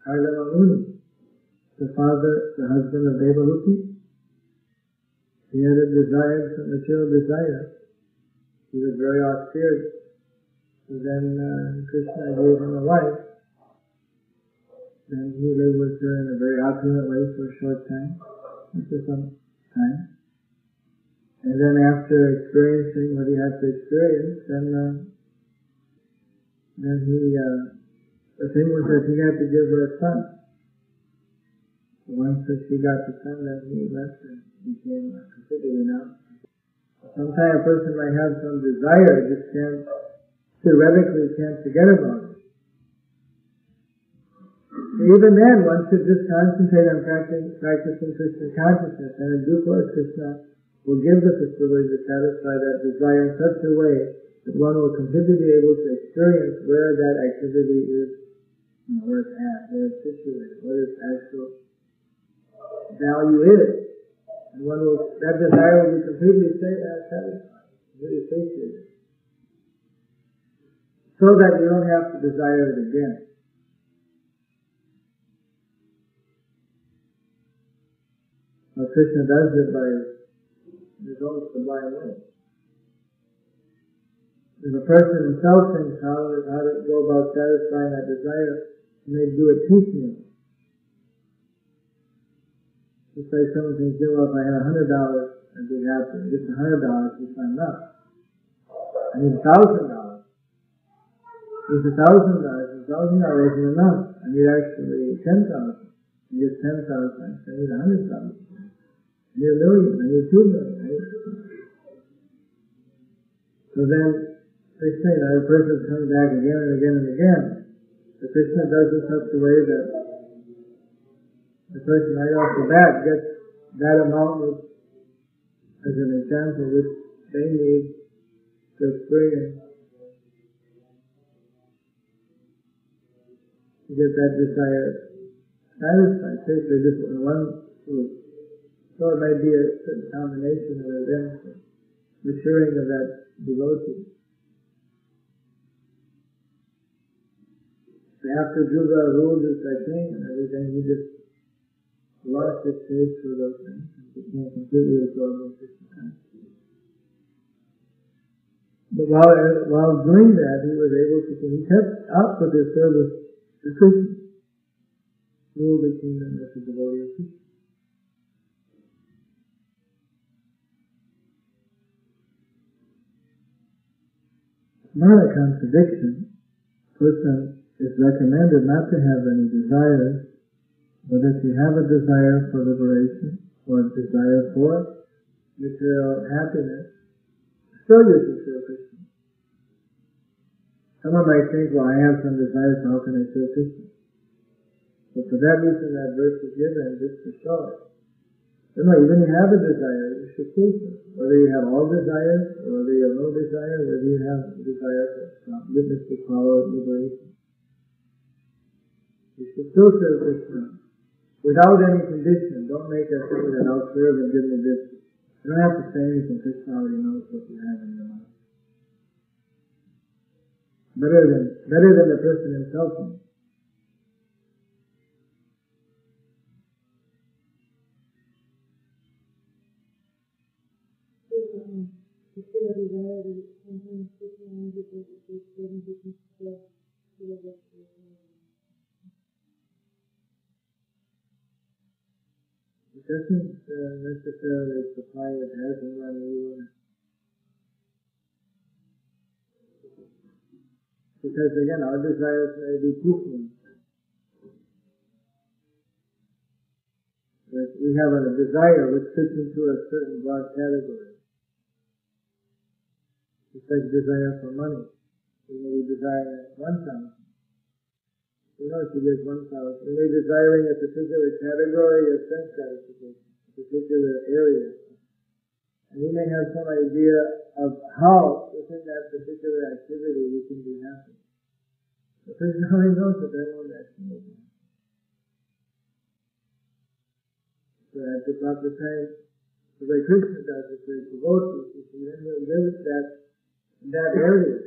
Speaker 2: Karlama Muni, the husband of Devahuti. He had a desire, some material desire. He was very austere. So then Krishna gave him a wife. Then he lived with her in a very opulent way for a short time, for some time. And then after experiencing what he had to experience, then the thing was that he had to give her a son. Once that she got the son, then he left and became completely renounced. Sometimes a person might have some desire, just theoretically can't forget about it. So even then, one should just concentrate on practicing Krishna consciousness, and in due course Krishna will give the facility to satisfy that desire in such a way that one will completely be able to experience where that activity is, where it's at, where it's situated, what its actual value is. And that desire will be completely satisfied, completely satiated. So that you don't have to desire it again. Well, Krishna does it by his own sublime way. If a person himself thinks how to go about satisfying that desire, he may do it piecemeal. Just like someone thinks, well, if I had $100, I'd be happy. Just $100 is not enough. I need $1,000. Just $1,000. $1,000 isn't enough. I need actually 10,000. I need 10,000. I need 100,000. I need 1 million. I need 2 million. Right? So then, Krishna, the person comes back again and again and again. So Krishna does it such a way that the person right off the bat gets that amount as an example which they need to experience to get that desire satisfied. Basically, just in one group. So it may be a certain combination of events of maturing of that devotee. So after Dhruva ruled as the king and everything, he just lost his taste for those things and became completely absorbed in Krishna consciousness. But while doing that, he kept up with his service to Krishna. Ruled the kingdom as a devotee of Krishna. It's not a contradiction. Person is recommended not to have any desires, but if you have a desire for liberation, or a desire for material happiness, still you should serve Krishna. Someone might think, well, I have some desires, so how can I serve Krishna? But for that reason, that verse is given just to show it. So no, even if you have a desire, you should choose it. Whether you have all desires, or whether you have no desire, whether you have a desire for witness the power of liberation. You should still serve Krishna without any condition. Don't make a thing that I'll serve and give me this. You don't have to say anything. Krishna already knows what you have in your mind. Better than the person himself knows. doesn't necessarily supply it as and when we want. Because again, our desires may be peaceful. But we have a desire which fits into a certain broad category. It's like desire for money. We may be desiring 1,000. You know, if you get 1,000, you may be desiring a particular category of sense gratification, a particular area. And we may have some idea of how, within that particular activity, we can be happy. The person only knows that that won't actually make me happy. So at the proper time, the way Krishna does it, with devotees, if you then live that area,